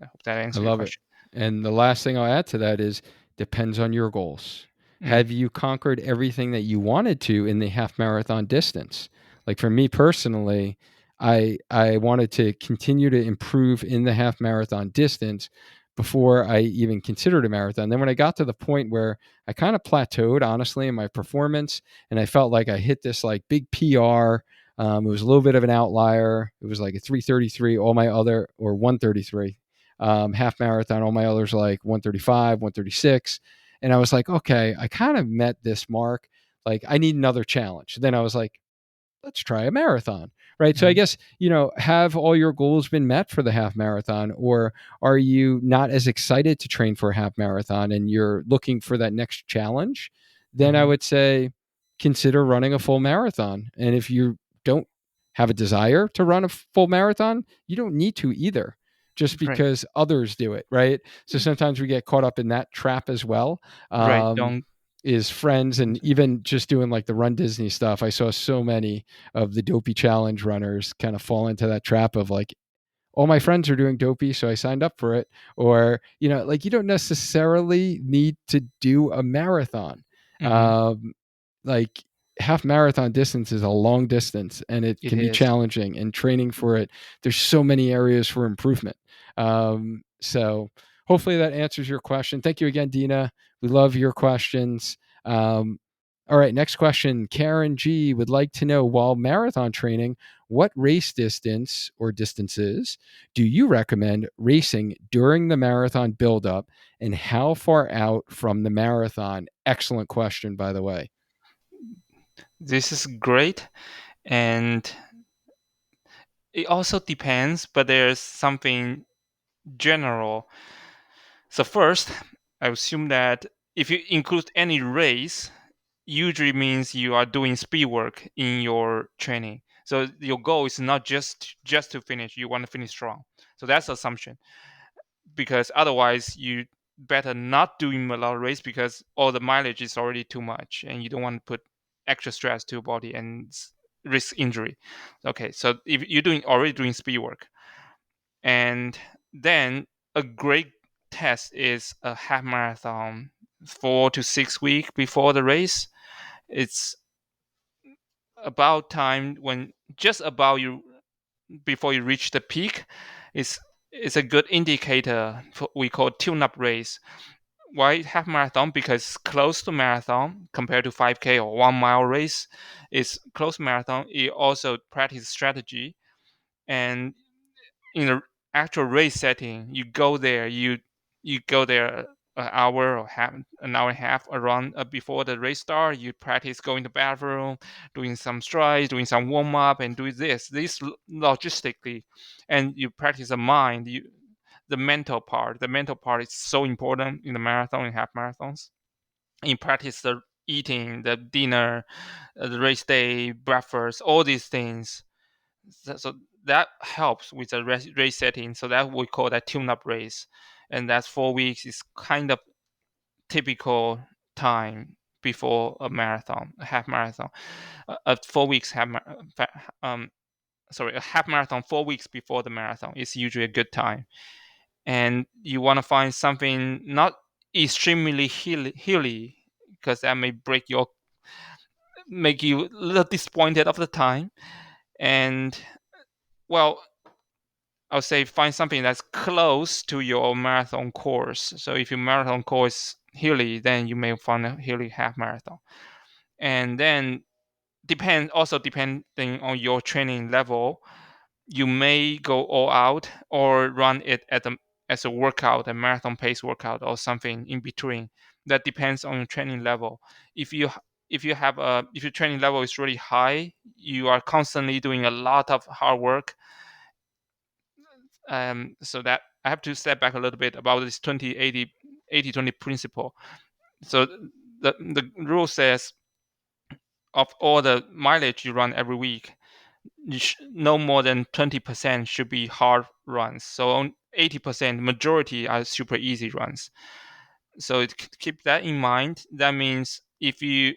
I hope that I answers your love it. question. And the last thing I'll add to that is depends on your goals. Mm, Have you conquered everything that you wanted to in the half marathon distance? Like for me personally, I wanted to continue to improve in the half marathon distance before I even considered a marathon. Then when I got to the point where I kind of plateaued honestly in my performance and I felt like I hit this like big PR. It was a little bit of an outlier. It was like a 333, all my other, or 133 half marathon. All my others like 135, 136. And I was like, okay, I kind of met this mark. Like, I need another challenge. Then I was like, let's try a marathon. Right. So I mm, guess, have all your goals been met for the half marathon, or are you not as excited to train for a half marathon and you're looking for that next challenge? Then I mm, would say consider running a full marathon. And if you don't have a desire to run a full marathon, you don't need to either, just right, because others do it. Right. So sometimes we get caught up in that trap as well. right. Um, Don't. is friends and even just doing like the Run Disney stuff. I saw so many of the dopey challenge runners kind of fall into that trap of like, all my friends are doing dopey, so I signed up for it. Or, like you don't necessarily need to do a marathon. Hmm. Um, like half marathon distance is a long distance and it It can be is. challenging, and training for it, there's so many areas for improvement. So hopefully that answers your question. Thank you again, Dina. We love your questions. All right, next question. Karen G would like to know, while marathon training, what race distance or distances do you recommend racing during the marathon buildup, and how far out from the marathon? Excellent question, by the way. This is great, and it also depends, but there's something general. So first, I assume that if you include any race, usually means you are doing speed work in your training. So your goal is not just to finish; you want to finish strong. So that's the assumption, because otherwise you better not doing a lot of race, because all the mileage is already too much, and you don't want to put extra stress to your body and risk injury. Okay, so if you're doing already doing speed work, and then a great test is a half marathon 4 to 6 weeks before the race. It's about time when just about you before you reach the peak. It's a good indicator for, we call tune-up race. Why half marathon? Because it's close to marathon compared to 5K or 1 mile race. It's close to marathon. You also practice strategy, and in the actual race setting, you go there an hour or half an hour and a half around before the race start. You practice going to the bathroom, doing some strides, doing some warm up, and do this logistically, and you practice the mind. The mental part. The mental part is so important in the marathon and half marathons. You practice the eating, the dinner, the race day, breakfast, all these things. So that helps with the race setting. So that we call that tune-up race, and that's 4 weeks is kind of typical time before a marathon, a half marathon. 4 weeks a half marathon 4 weeks before the marathon is usually a good time. And you want to find something not extremely hilly, because that may make you a little disappointed of the time. And well, I would say find something that's close to your marathon course. So if your marathon course hilly, then you may find a hilly half marathon. And then depending on your training level, you may go all out or run it as a workout, a marathon pace workout, or something in between. That depends on your training level. If you if your training level is really high, you are constantly doing a lot of hard work. So that I have to step back a little bit about this 20 80 principle. So the rule says, of all the mileage you run every week, no more than 20% should be hard runs. So 80%, majority are super easy runs. So keep that in mind. That means if you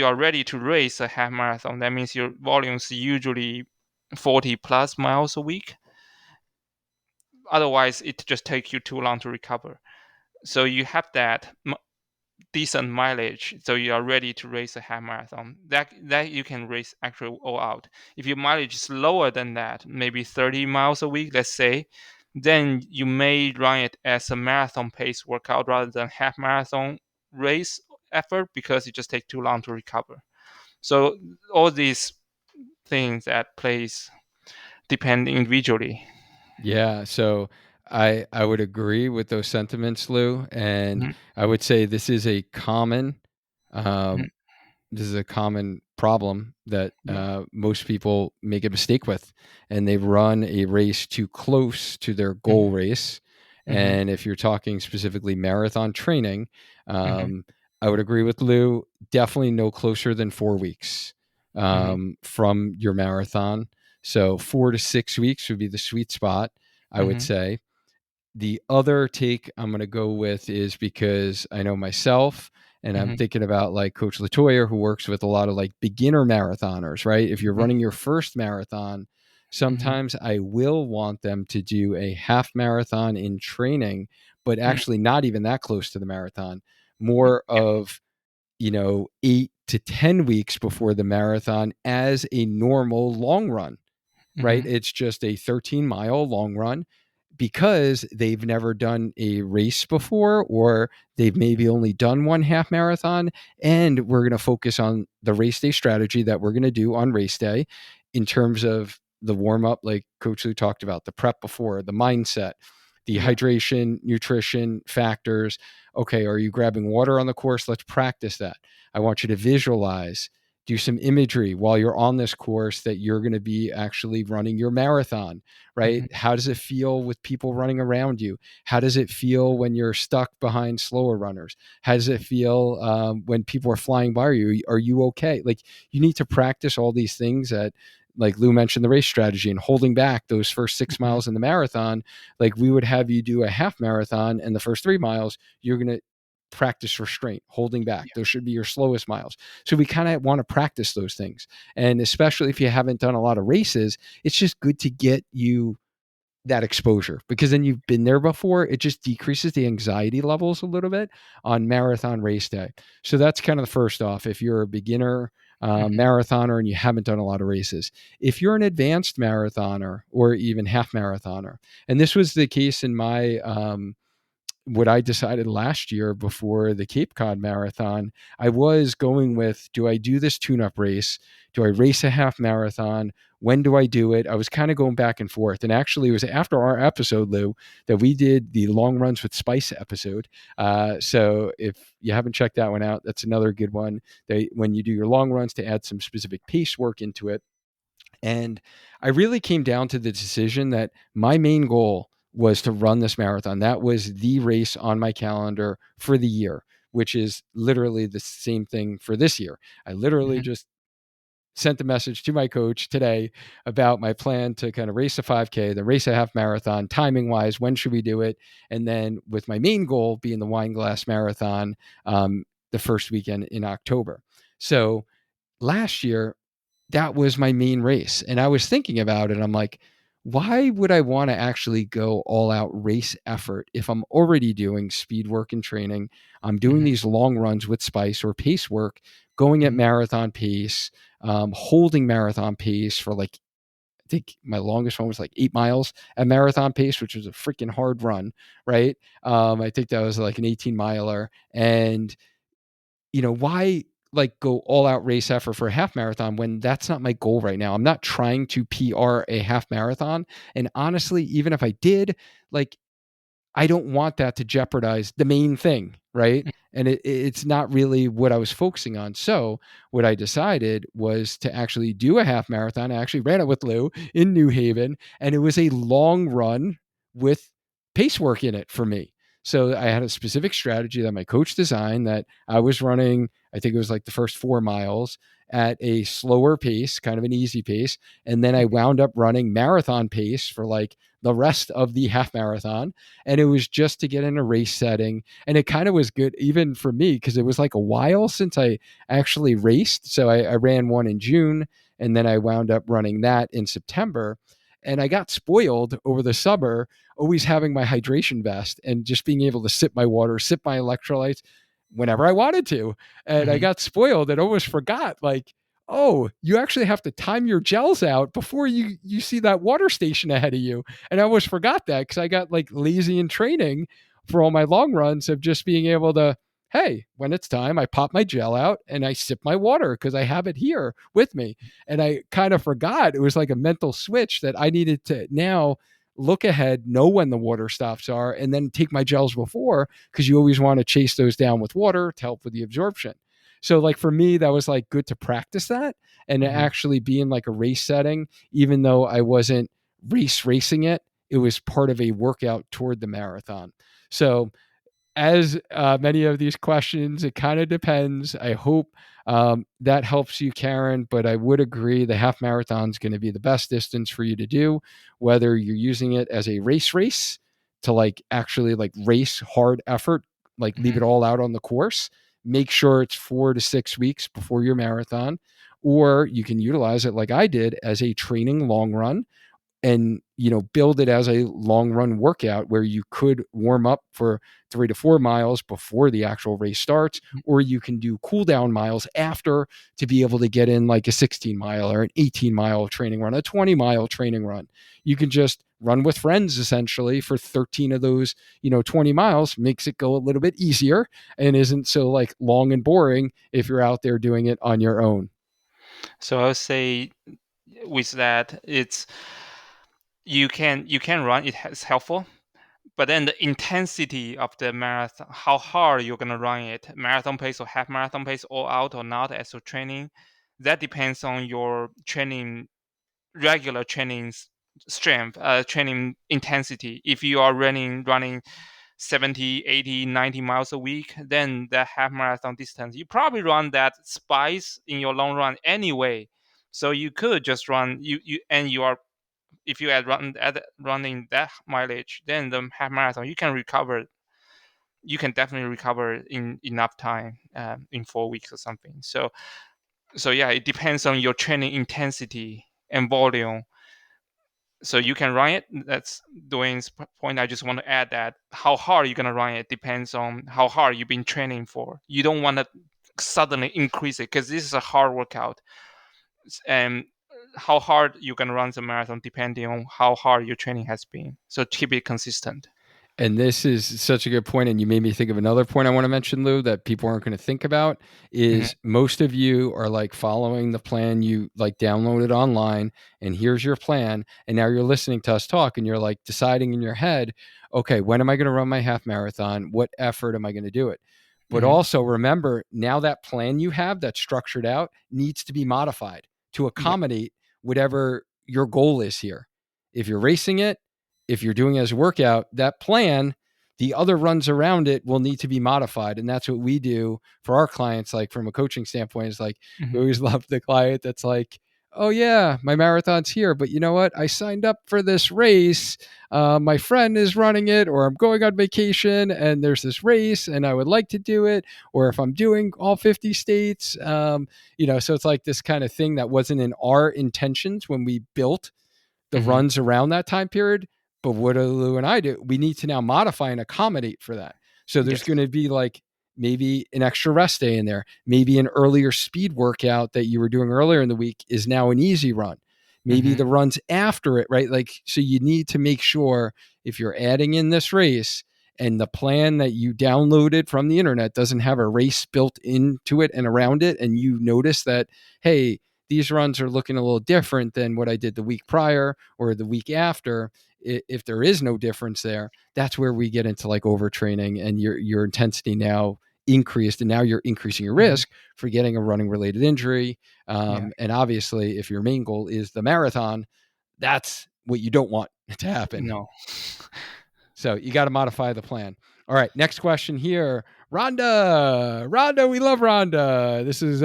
are ready to race a half marathon, that means your volume is usually 40 plus miles a week. Otherwise, it just takes you too long to recover. So you have that decent mileage, so you are ready to race a half marathon. That you can race actually all out. If your mileage is lower than that, maybe 30 miles a week, let's say, then you may run it as a marathon pace workout rather than half marathon race effort, because it just takes too long to recover. So all these things that plays depend individually. Yeah, so I would agree with those sentiments, Lou, and Mhm, I would say mhm, um, this is a common problem that yeah. most people make a mistake with, and they run a race too close to their Mhm, goal race. mhm, And if you're talking specifically marathon training, mhm, um, I would agree with Lou. Definitely no closer than 4 weeks mhm, from your marathon. So 4 to 6 weeks would be the sweet spot, I would mhm, say. The other take I'm going to go with is because I know myself and I'm mhm, thinking about like Coach Latoya, who works with a lot of like beginner marathoners, right? If you're mhm, running your first marathon, mhm, sometimes I will want them to do a half marathon in training, but mhm. actually not even that close to the marathon, Yeah. more of, 8 to 10 weeks before the marathon as a normal long run, right? Mhm, It's just a 13-mile long run because they've never done a race before, or they've maybe only done one half marathon. And we're going to focus on the race day strategy that we're going to do on race day in terms of the warm up, like Coach Lou talked about, the prep before, the mindset, the yeah. hydration, nutrition factors. Okay, are you grabbing water on the course? Let's practice that. I want you to visualize, do some imagery while you're on this course that you're going to be actually running your marathon, right? Mhm, How does it feel with people running around you? How does it feel when you're stuck behind slower runners? How does it feel when people are flying by you? Are you okay? Like, you need to practice all these things that, like Lou mentioned, the race strategy and holding back those first 6 miles mhm, in the marathon. Like, we would have you do a half marathon, and the first 3 miles, you're going to practice restraint, holding back. yeah. Those should be your slowest miles. So we kind of want to practice those things. And especially if you haven't done a lot of races, it's just good to get you that exposure, because then you've been there before. It just decreases the anxiety levels a little bit on marathon race day. So that's kind of the first off. If you're a beginner Mhm, marathoner and you haven't done a lot of races, if you're an advanced marathoner or even half marathoner, and this was the case in my what I decided last year before the Cape Cod Marathon, I was going with, do I do this tune up race? Do I race a half marathon? When do I do it? I was kind of going back and forth. And actually, it was after our episode, Lou, that we did the Long Runs with Spice episode. So if you haven't checked that one out, that's another good one. When you do your long runs, to add some specific pace work into it. And I really came down to the decision that my main goal was to run this marathon. That was the race on my calendar for the year, which is literally the same thing for this year. I literally mhm, just sent a message to my coach today about my plan to kind of race a 5K, then race a half marathon, timing wise, when should we do it? And then with my main goal being the Wine Glass Marathon, the first weekend in October. So last year, that was my main race. And I was thinking about it. I'm like, why would I want to actually go all out race effort if I'm already doing speed work and training? I'm doing mhm, these long runs with Spice or pace work, going at mhm, marathon pace, holding marathon pace for like, I think my longest one was like 8 miles at marathon pace, which was a freaking hard run, right? I think that was like an 18 miler. And why like go all out race effort for a half marathon when that's not my goal right now? I'm not trying to PR a half marathon. And honestly, even if I did, like, I don't want that to jeopardize the main thing, right? And it's not really what I was focusing on. So what I decided was to actually do a half marathon. I actually ran it with Lou in New Haven, and it was a long run with pace work in it for me. So I had a specific strategy that my coach designed that I was running. I think it was like the first 4 miles at a slower pace, kind of an easy pace. And then I wound up running marathon pace for like the rest of the half marathon. And it was just to get in a race setting. And it kind of was good, even for me, because it was like a while since I actually raced. So I ran one in June, and then I wound up running that in September. And I got spoiled over the summer, always having my hydration vest and just being able to sip my water, sip my electrolytes whenever I wanted to. And I Hmm. got spoiled and almost forgot, like, oh, you actually have to time your gels out before you see that water station ahead of you. And I almost forgot that because I got like lazy in training for all my long runs of just being able to, hey, when it's time, I pop my gel out and I sip my water because I have it here with me. And I kind of forgot. It was like a mental switch that I needed to now look ahead, know when the water stops are, and then take my gels before, because you always want to chase those down with water to help with the absorption. So, like for me, that was like good to practice that and to Hmm. actually be in like a race setting, even though I wasn't racing it. It was part of a workout toward the marathon. So as many of these questions, it kind of depends. I hope that helps you, Karen. But I would agree the half marathon is going to be the best distance for you to do, whether you're using it as a race to like actually like race hard effort, like leave Hmm. it all out on the course. Make sure it's 4 to 6 weeks before your marathon, or you can utilize it like I did as a training long run and build it as a long run workout where you could warm up for 3 to 4 miles before the actual race starts, or you can do cool down miles after to be able to get in like a 16 mile or an 18-mile training run, a 20-mile training run. You can just run with friends essentially for 13 of those 20 miles. Makes it go a little bit easier and isn't so like long and boring if you're out there doing it on your own. So I would say with that, it's you can run. It's helpful, but then the intensity of the marathon, how hard you're gonna run it, marathon pace or half marathon pace, all out or not as your training, that depends on your training, regular training strength, training intensity. If you are running 70, 80, 90 miles a week, then that half marathon distance, you probably run that spice in your long run anyway. So you could just run you and you are, if you at running that mileage, then the half marathon you can definitely recover in enough time, in 4 weeks or something. So yeah, it depends on your training intensity and volume. So you can run it. That's Dwayne's point. I just want to add that how hard you're gonna run it depends on how hard you've been training for. You don't want to suddenly increase it because this is a hard workout, and how hard you can run the marathon depending on how hard your training has been. So keep it consistent. And this is such a good point, and you made me think of another point I want to mention, Lou, that people aren't going to think about. Hmm. Is most of you are like following the plan you like downloaded online, and here's your plan, and now you're listening to us talk, and you're like deciding in your head, okay, when am I going to run my half marathon? What effort am I going to do it? But Hmm. also remember, now that plan you have that's structured out needs to be modified to Yeah. accommodate whatever your goal is here. If you're racing it, if you're doing it as a workout, that plan, the other runs around it will need to be modified. And that's what we do for our clients. Like from a coaching standpoint, is like we Hmm. always love the client that's like, oh yeah, my marathon's here, but you know what? I signed up for this race. My friend is running it, or I'm going on vacation and there's this race and I would like to do it. Or if I'm doing all 50 states, so it's like this kind of thing that wasn't in our intentions when we built the Hmm. runs around that time period. But what do Lou and I do? We need to now modify and accommodate for that. So there's Yes. going to be like maybe an extra rest day in there. Maybe an earlier speed workout that you were doing earlier in the week is now an easy run. Maybe Hmm. the runs after it, right? Like, so you need to make sure if you're adding in this race and the plan that you downloaded from the internet doesn't have a race built into it and around it, and you notice that, hey, these runs are looking a little different than what I did the week prior or the week after. If there is no difference there, that's where we get into like overtraining and your intensity now increased, and now you're increasing your Hmm. risk for getting a running related injury. Yeah. And obviously, if your main goal is the marathon, that's what you don't want to happen. No. So you got to modify the plan. All right, next question here. Rhonda, we love Rhonda. This is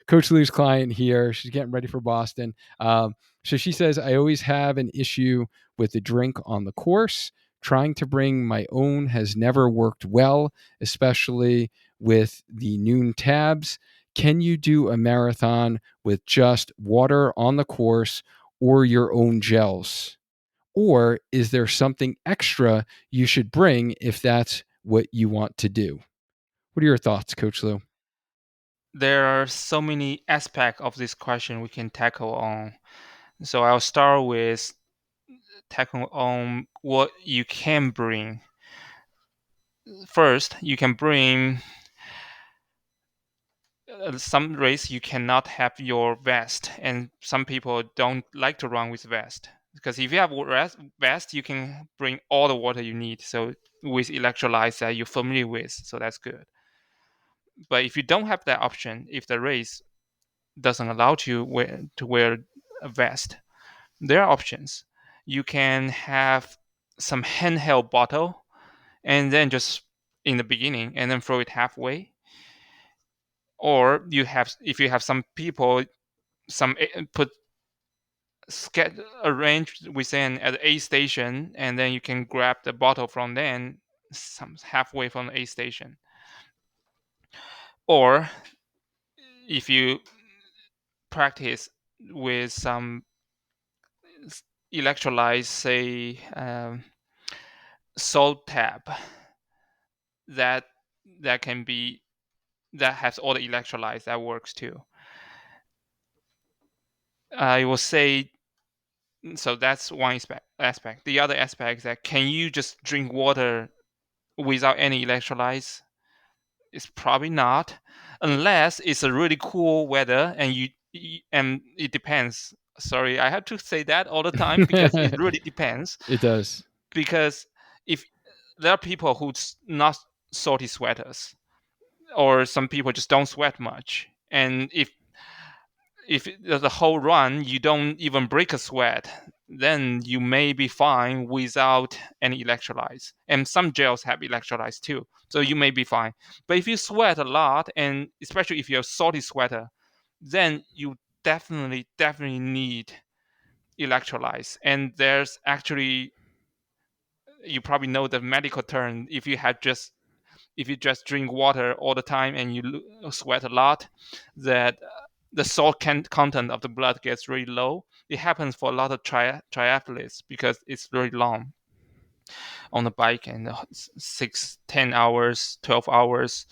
Coach Lou's client here. She's getting ready for Boston. So she says, I always have an issue with the drink on the course. Trying to bring my own has never worked well, especially with the noon tabs. Can you do a marathon with just water on the course or your own gels? Or is there something extra you should bring if that's what you want to do? What are your thoughts, Coach Lou? There are so many aspects of this question we can tackle on. So I'll start with tackle on what you can bring. First, you can bring some race you cannot have your vest, and some people don't like to run with vest, because if you have vest, you can bring all the water you need. So with electrolytes that you're familiar with, so that's good. But if you don't have that option, if the race doesn't allow to wear a vest, there are options. You can have some handheld bottle, and then just in the beginning, and then throw it halfway. Or you have, if you have some people, some put arranged within at the A station, and then you can grab the bottle from then, some halfway from the A station. Or if you practice with some electrolytes, say salt tab, that that can be, that has all the electrolytes, that works too. I will say, so that's one aspect. The other aspect is that, can you just drink water without any electrolytes? It's probably not, unless it's a really cool weather and and it depends. Sorry, I have to say that all the time because it really depends. It does. Because if there are people who's not salty sweaters, or some people just don't sweat much, and if the whole run you don't even break a sweat, then you may be fine without any electrolytes. And some gels have electrolytes too, so you may be fine. But if you sweat a lot, and especially if you're a salty sweater, then you definitely need electrolytes. And there's actually, you probably know the medical term, if you just drink water all the time and you sweat a lot, that the salt content of the blood gets really low. It happens for a lot of triathletes because it's very long on the bike, and 6, 10 hours, 12 hours.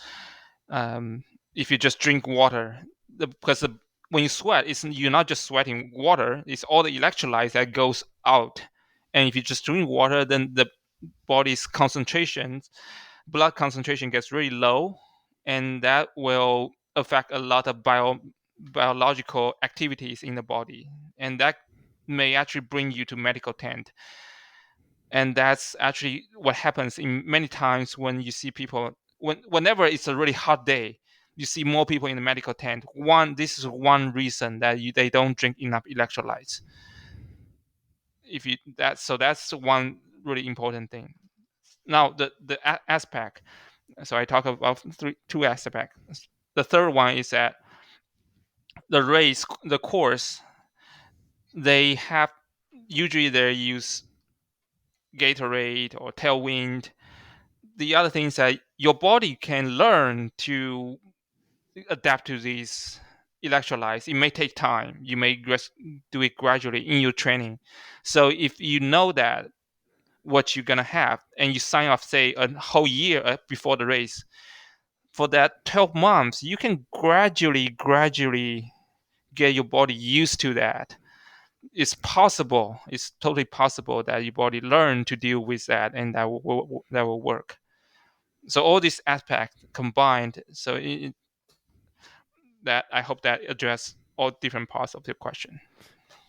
If you just drink water, because when you sweat, you're not just sweating water, it's all the electrolytes that goes out. And if you just drink water, then the body's concentration, blood concentration gets really low, and that will affect a lot of biological activities in the body, and that may actually bring you to medical tent. And that's actually what happens in many times when you see people, whenever it's a really hot day, you see more people in the medical tent. This is one reason that they don't drink enough electrolytes. If you that So that's one really important thing. Now the aspect, so I talk about two aspects. The third one is that the course, they have, usually they use Gatorade or Tailwind. The other thing is that your body can learn to adapt to these electrolytes. It may take time. You may do it gradually in your training. So if you know that what you're gonna have, and you sign off, say, a whole year before the race, for that 12 months, you can gradually get your body used to that. It's possible. It's totally possible that your body learn to deal with that, and that will work. So all these aspects combined, so that I hope that address all different parts of the question.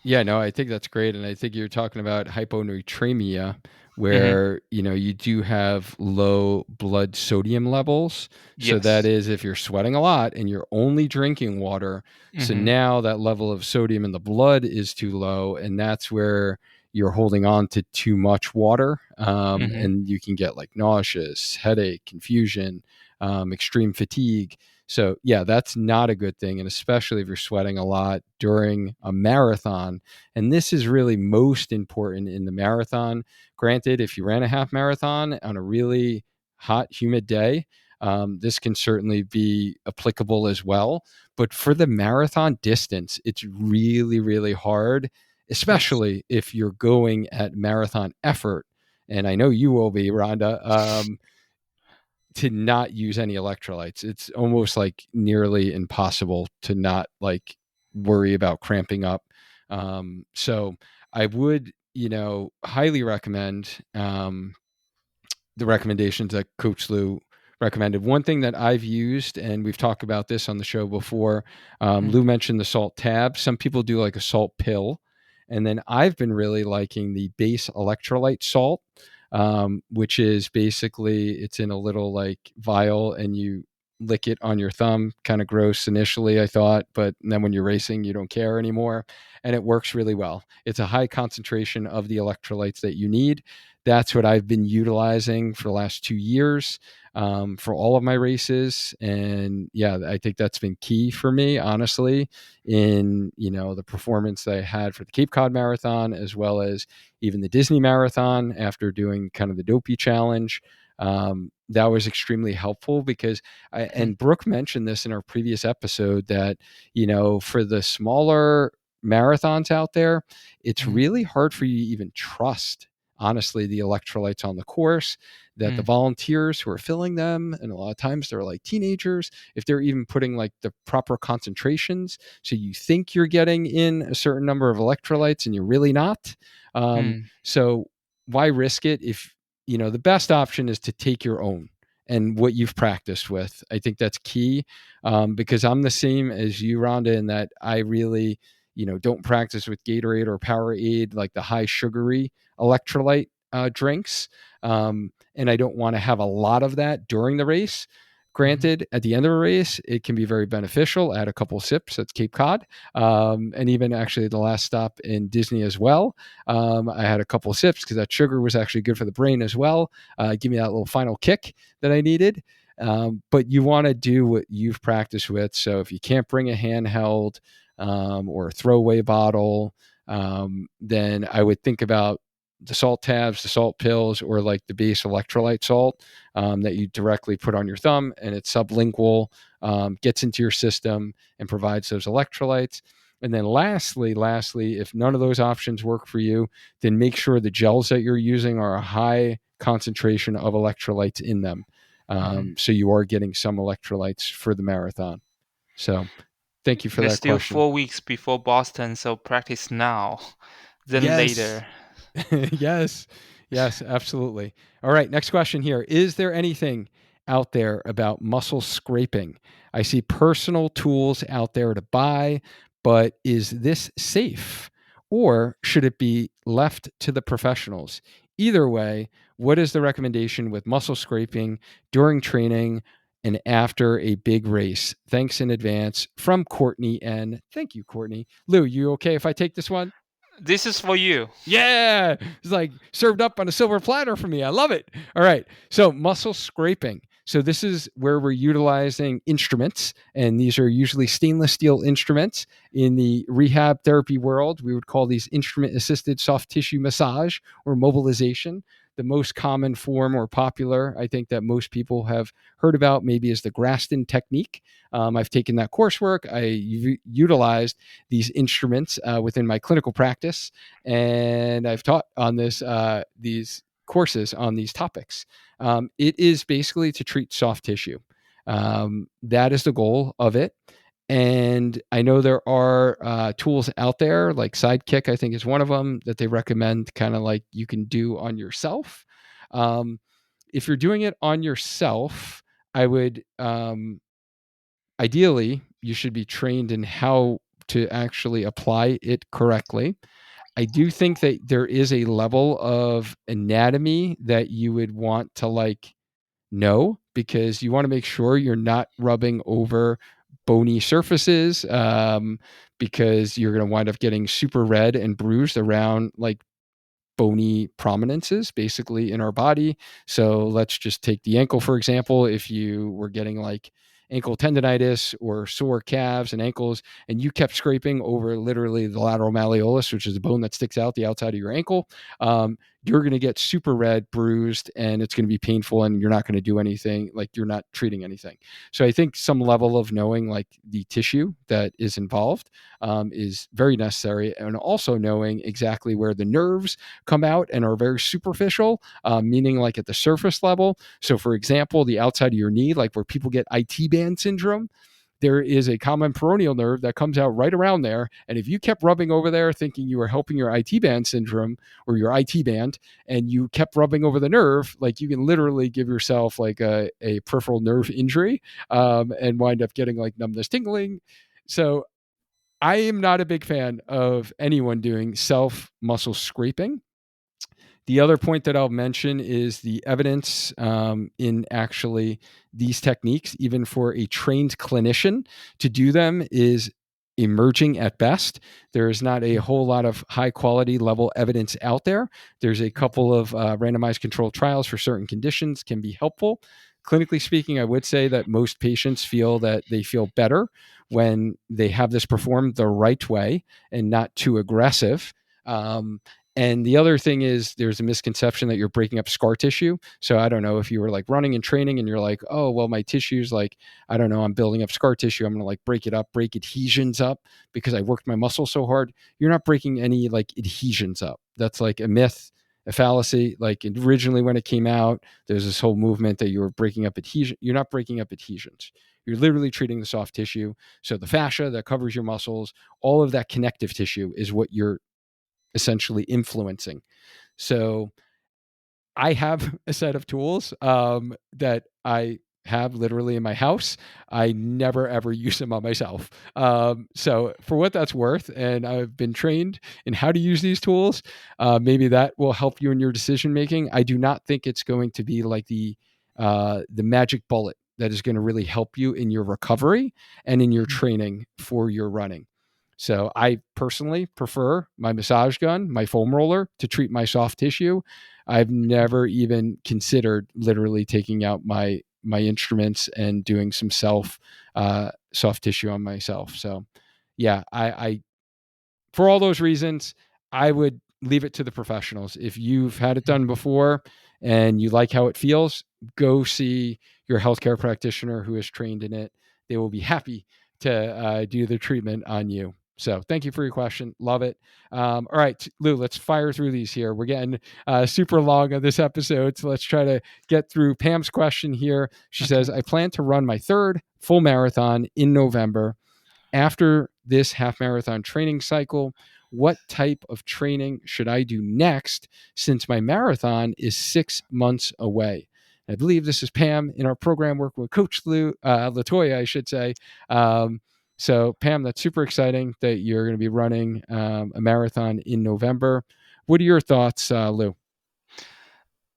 Yeah, no, I think that's great. And I think you're talking about hyponatremia, Mm-hmm. where, you do have low blood sodium levels. So that Yes. is if you're sweating a lot and you're only drinking water. So Mm-hmm. now that level of sodium in the blood is too low. And that's where you're holding on to too much water, Mhm. and you can get like nauseous, headache, confusion, extreme fatigue. So yeah, that's not a good thing, and especially if you're sweating a lot during a marathon. And this is really most important in the marathon. Granted, if you ran a half marathon on a really hot, humid day, this can certainly be applicable as well. But for the marathon distance, it's really, really hard, Yes. especially if you're going at marathon effort. And I know you will be, Rhonda, to not use any electrolytes. It's almost like nearly impossible to not like worry about cramping up. So I would, highly recommend the recommendations that Coach Lou recommended. One thing that I've used, and we've talked about this on the show before, Mm. Lou mentioned the salt tab. Some people do like a salt pill. And then I've been really liking the base electrolyte salt, which is basically it's in a little like vial and you lick it on your thumb. Kind of gross initially, I thought, but then when you're racing, you don't care anymore. And it works really well. It's a high concentration of the electrolytes that you need. That's what I've been utilizing for the last 2 years, for all of my races. And yeah, I think that's been key for me, honestly, in, the performance that I had for the Cape Cod Marathon, as well as even the Disney Marathon after doing kind of the dopey challenge. That was extremely helpful because Mm. and Brooke mentioned this in our previous episode that, for the smaller marathons out there, it's Mm. really hard for you to even trust, honestly, the electrolytes on the course, that the Mm. volunteers who are filling them, and a lot of times they're like teenagers, if they're even putting like the proper concentrations. So you think you're getting in a certain number of electrolytes and you're really not. Mm. So why risk it if, the best option is to take your own and what you've practiced with. I think that's key, because I'm the same as you, Rhonda, in that I really, don't practice with Gatorade or Powerade, like the high sugary electrolyte drinks. And I don't want to have a lot of that during the race. Mhm. Granted, at the end of a race, it can be very beneficial. I had a couple sips at Cape Cod, and even actually the last stop in Disney as well. I had a couple sips because that sugar was actually good for the brain as well. Give me that little final kick that I needed. But you want to do what you've practiced with. So if you can't bring a handheld, or a throwaway bottle, then I would think about the salt tabs, the salt pills, or like the base electrolyte salt, that you directly put on your thumb, and it's sublingual, gets into your system and provides those electrolytes. And then lastly, if none of those options work for you, then make sure the gels that you're using are a high concentration of electrolytes in them. Mhm. So you are getting some electrolytes for the marathon. So thank you for There's that still question. 4 weeks before Boston, so practice now, then Yes. later. Yes. Yes, absolutely. All right, next question here. Is there anything out there about muscle scraping? I see personal tools out there to buy, but is this safe or should it be left to the professionals? Either way, what is the recommendation with muscle scraping during training and after a big race? Thanks in advance from Courtney. And thank you, Courtney. Lou, you okay if I take this one? This is for you. Yeah, it's like served up on a silver platter for me. I love it. All right. So, muscle scraping. So, this is where we're utilizing instruments, and these are usually stainless steel instruments. In the rehab therapy world, we would call these instrument assisted soft tissue massage or mobilization. The most common form or popular, I think, that most people have heard about maybe is the Graston technique. I've taken that coursework. I utilized these instruments within my clinical practice, and I've taught on these courses on these topics. It is basically to treat soft tissue. That is the goal of it. And I know there are tools out there, like Sidekick, I think is one of them that they recommend, kind of like you can do on yourself. Um, if you're doing it on yourself, I would ideally, you should be trained in how to actually apply it correctly. I do think that there is a level of anatomy that you would want to like know, because you want to make sure you're not rubbing over bony surfaces, because you're going to wind up getting super red and bruised around like bony prominences basically in our body. So let's just take the ankle, for example. If you were getting like ankle tendonitis or sore calves and ankles, and you kept scraping over literally the lateral malleolus, which is the bone that sticks out the outside of your ankle, you're going to get super red, bruised, and it's going to be painful, and you're not going to do anything, like you're not treating anything. So I think some level of knowing like the tissue that is involved is very necessary, and also knowing exactly where the nerves come out and are very superficial, meaning like at the surface level. So for example, the outside of your knee, like where people get IT band syndrome, there is a common peroneal nerve that comes out right around there. And if you kept rubbing over there thinking you were helping your IT band syndrome or your IT band, and you kept rubbing over the nerve, like you can literally give yourself like a peripheral nerve injury, and wind up getting like numbness, tingling. So I am not a big fan of anyone doing self muscle scraping. The other point that I'll mention is the evidence in actually these techniques, even for a trained clinician to do them, is emerging at best. There is not a whole lot of high quality level evidence out there. There's a couple of randomized controlled trials for certain conditions can be helpful. Clinically speaking, I would say that most patients feel that they feel better when they have this performed the right way and not too aggressive. And the other thing is there's a misconception that you're breaking up scar tissue. So I don't know if you were like running and training and you're like, oh, well, my tissue's like, I don't know, I'm building up scar tissue. I'm going to like break it up, break adhesions up because I worked my muscle so hard. You're not breaking any like adhesions up. That's like a myth, a fallacy. Like originally when it came out, there's this whole movement that you were breaking up adhesion. You're not breaking up adhesions. You're literally treating the soft tissue. So the fascia that covers your muscles, all of that connective tissue is what you're essentially influencing. So I have a set of tools that I have literally in my house. I never ever use them on myself. So for what that's worth, and I've been trained in how to use these tools, maybe that will help you in your decision making. I do not think it's going to be like the magic bullet that is going to really help you in your recovery and in your training for your running. So I personally prefer my massage gun, my foam roller to treat my soft tissue. I've never even considered literally taking out my instruments and doing some soft tissue on myself. So yeah, I for all those reasons, I would leave it to the professionals. If you've had it done before and you like how it feels, go see your healthcare practitioner who is trained in it. They will be happy to do the treatment on you. So thank you for your question. Love it. All right, Lou, let's fire through these here. We're getting super long on this episode. So let's try to get through Pam's question here. She says, I plan to run my third full marathon in November. After this half marathon training cycle, what type of training should I do next since my marathon is 6 months away? I believe this is Pam in our program working with Coach Latoya, I should say. So, Pam, that's super exciting that you're going to be running a marathon in November. What are your thoughts, Lou?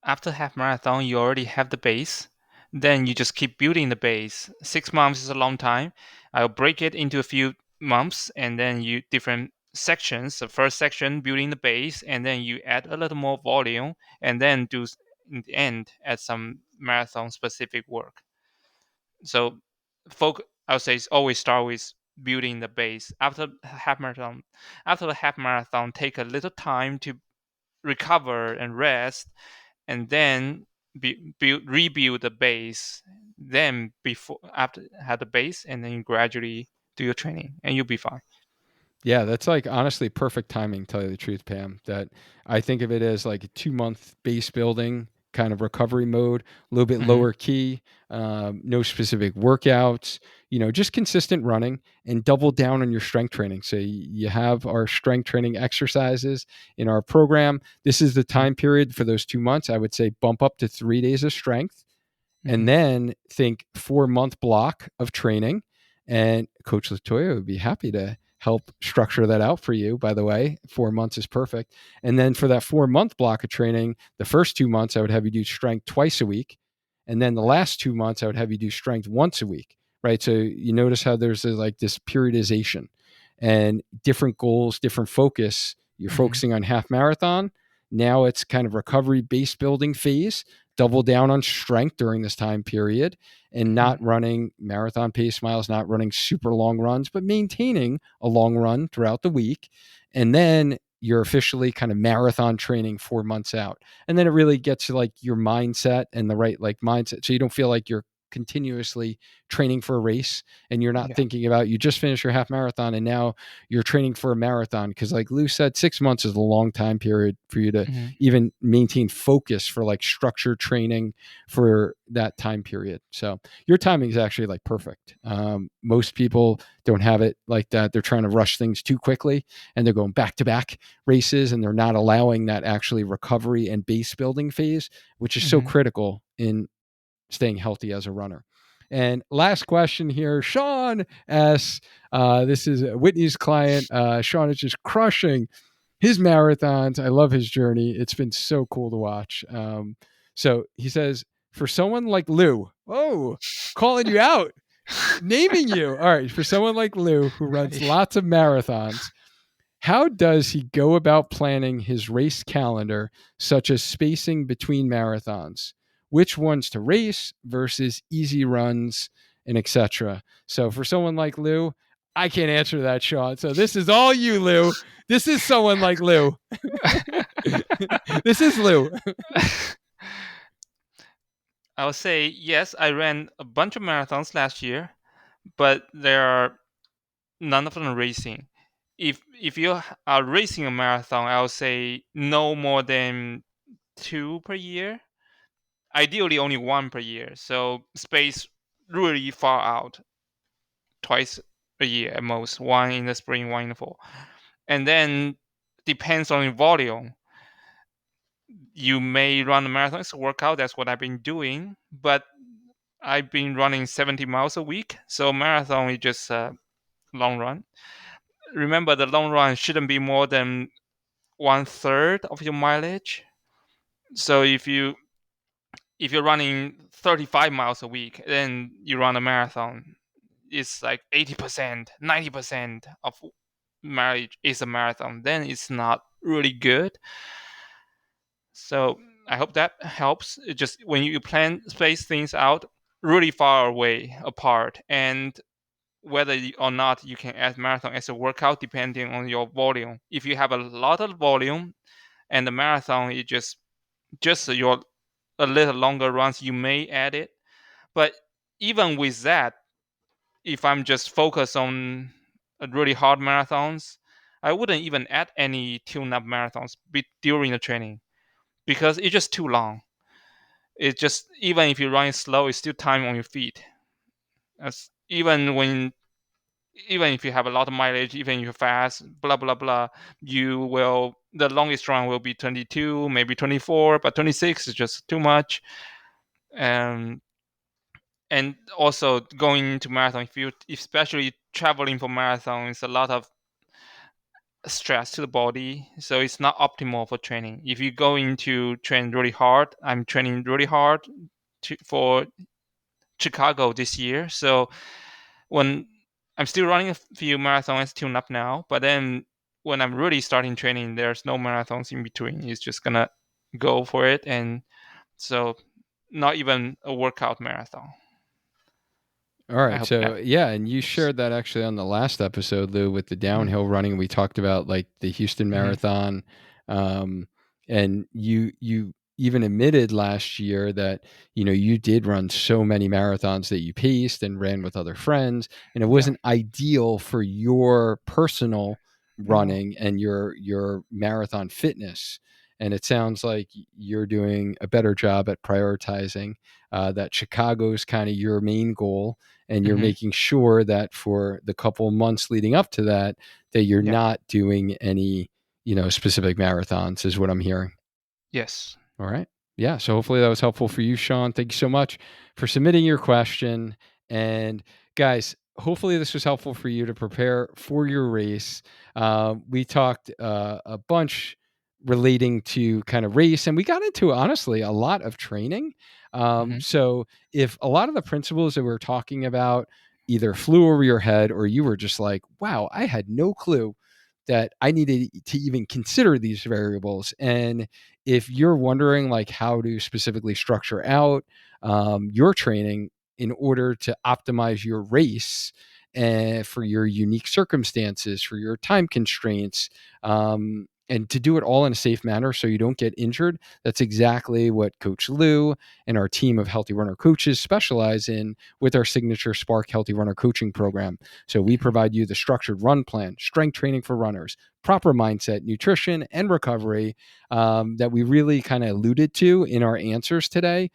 After half marathon, you already have the base. Then you just keep building the base. 6 months is a long time. I'll break it into a few months, and then you different sections. The first section building the base, and then you add a little more volume, and then do in the end add some marathon specific work. So, I would say always start with building the base. After the half marathon, take a little time to recover and rest, and then rebuild the base. Then before after have the base, and then you gradually do your training, and you'll be fine. Yeah, that's like honestly perfect timing, tell you the truth, Pam. That I think of it as like a 2 month base building kind of recovery mode, a little bit Mm-hmm. lower key, no specific workouts, just consistent running and double down on your strength training. So you have our strength training exercises in our program. This is the time period for those 2 months. I would say bump up to 3 days of strength Mm-hmm. and then think 4 month block of training. And Coach Latoya would be happy to help structure that out for you. By the way, 4 months is perfect. And then for that 4 month block of training, the first 2 months, I would have you do strength twice a week. And then the last 2 months, I would have you do strength once a week. Right. So you notice how there's like this periodization and different goals, different focus. You're Mm-hmm. focusing on half marathon. Now it's kind of recovery base building phase, double down on strength during this time period, and not Mhm. running marathon pace miles, not running super long runs, but maintaining a long run throughout the week. And then you're officially kind of marathon training 4 months out. And then it really gets to like your mindset and the right like mindset. So you don't feel like you're continuously training for a race and you're not Yeah. thinking about you just finished your half marathon and now you're training for a marathon. Because like Lou said, 6 months is a long time period for you to Mhm. even maintain focus for like structured training for that time period. So your timing is actually like perfect. Most people don't have it like that. They're trying to rush things too quickly and they're going back to back races and they're not allowing that actually recovery and base building phase, which is so Mhm. critical in staying healthy as a runner. And last question here, Sean asks, this is Whitney's client. Sean is just crushing his marathons. I love his journey. It's been so cool to watch. So he says, for someone like Lou, oh, calling you out, naming you. All right. For someone like Lou, who runs Right. lots of marathons, how does he go about planning his race calendar, such as spacing between marathons? Which ones to race versus easy runs and etc. So for someone like Lou, I can't answer that, Sean. So this is all you, Lou. This is someone like Lou. This is Lou. I would say yes. I ran a bunch of marathons last year, but there are none of them racing. If you are racing a marathon, I would say no more than two per year. Ideally, only one per year. So space really far out, twice a year at most. One in the spring, one in the fall, and then depends on your volume. You may run a marathon, it's a workout. That's what I've been doing, but I've been running 70 miles a week. So marathon is just a long run. Remember, the long run shouldn't be more than one third of your mileage. So if you're running 35 miles a week, then you run a marathon. It's like 80%, 90% of mileage is a marathon. Then it's not really good. So I hope that helps. It just when you plan space things out really far away apart, and whether or not you can add marathon as a workout depending on your volume. If you have a lot of volume and the marathon is just your a little longer runs, you may add it. But even with that, if I'm just focused on really hard marathons, I wouldn't even add any tune-up marathons during the training because it's just too long. It's just even if you're running slow, it's still time on your feet. As even if you have a lot of mileage, even if you're fast, blah blah blah, you will the longest run will be 22, maybe 24, but 26 is just too much. Um, and also going to marathon, if you especially traveling for marathon, is a lot of stress to the body, so it's not optimal for training. If you go into train really hard, I'm training really hard for Chicago this year. So when I'm still running a few marathons tune up now, but then when I'm really starting training, there's no marathons in between. It's just gonna go for it, and so not even a workout marathon. All I right. hope that So yeah, and you helps. shared that actually on the last episode, Lou, with the Mhm. downhill running. We talked about like the Houston Mhm. Marathon, and you even admitted last year that you did run so many marathons that you paced and ran with other friends, and it Yeah. wasn't ideal for your personal No. running and your marathon fitness. And it sounds like you're doing a better job at prioritizing that Chicago's kind of your main goal and you're Mhm. making sure that for the couple months leading up to that you're Yeah. not doing any specific marathons is what I'm hearing. Yes. All right. Yeah. So hopefully that was helpful for you, Sean. Thank you so much for submitting your question. And guys, hopefully this was helpful for you to prepare for your race. We talked a bunch relating to kind of race, and we got into honestly a lot of training. Mhm. So if a lot of the principles that we're talking about either flew over your head or you were just like, wow, I had no clue that I needed to even consider these variables. And if you're wondering like how to specifically structure out your training in order to optimize your race and for your unique circumstances, for your time constraints, and to do it all in a safe manner so you don't get injured, that's exactly what Coach Lou and our team of Healthy Runner coaches specialize in with our signature Spark Healthy Runner coaching program. So we provide you the structured run plan, strength training for runners, proper mindset, nutrition, and recovery that we really kind of alluded to in our answers today.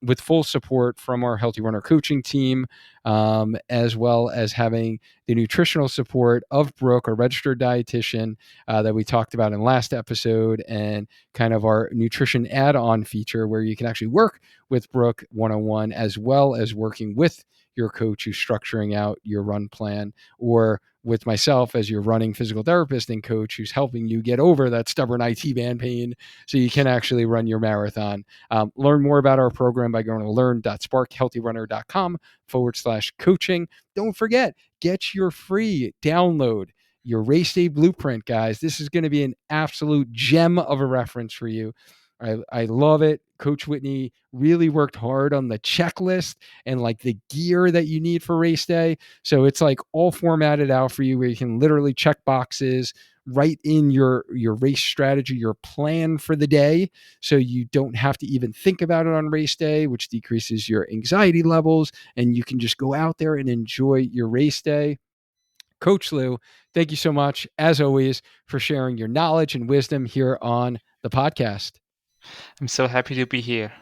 With full support from our Healthy Runner coaching team, as well as having the nutritional support of Brooke, our registered dietitian that we talked about in last episode, and kind of our nutrition add-on feature where you can actually work with Brooke one-on-one, as well as working with your coach who's structuring out your run plan, or with myself as your running physical therapist and coach who's helping you get over that stubborn IT band pain so you can actually run your marathon. Learn more about our program by going to learn.sparkhealthyrunner.com/coaching. Don't forget, get your free download, your race day blueprint, guys. This is going to be an absolute gem of a reference for you. I love it. Coach Whitney really worked hard on the checklist and like the gear that you need for race day. So it's like all formatted out for you where you can literally check boxes, write in your race strategy, your plan for the day. So you don't have to even think about it on race day, which decreases your anxiety levels, and you can just go out there and enjoy your race day. Coach Lou, thank you so much, as always, for sharing your knowledge and wisdom here on the podcast. I'm so happy to be here.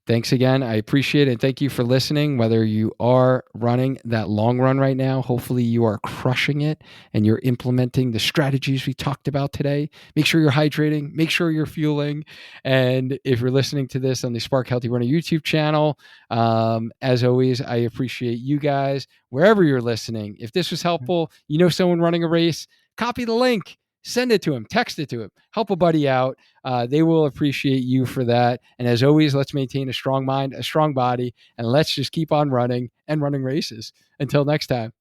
Thanks again. I appreciate it. And thank you for listening. Whether you are running that long run right now, hopefully you are crushing it and you're implementing the strategies we talked about today. Make sure you're hydrating, make sure you're fueling. And if you're listening to this on the Spark Healthy Runner YouTube channel, as always, I appreciate you guys wherever you're listening. If this was helpful, you know someone running a race, copy the link. Send it to him, text it to him, help a buddy out. They will appreciate you for that. And as always, let's maintain a strong mind, a strong body, and let's just keep on running and running races. Until next time.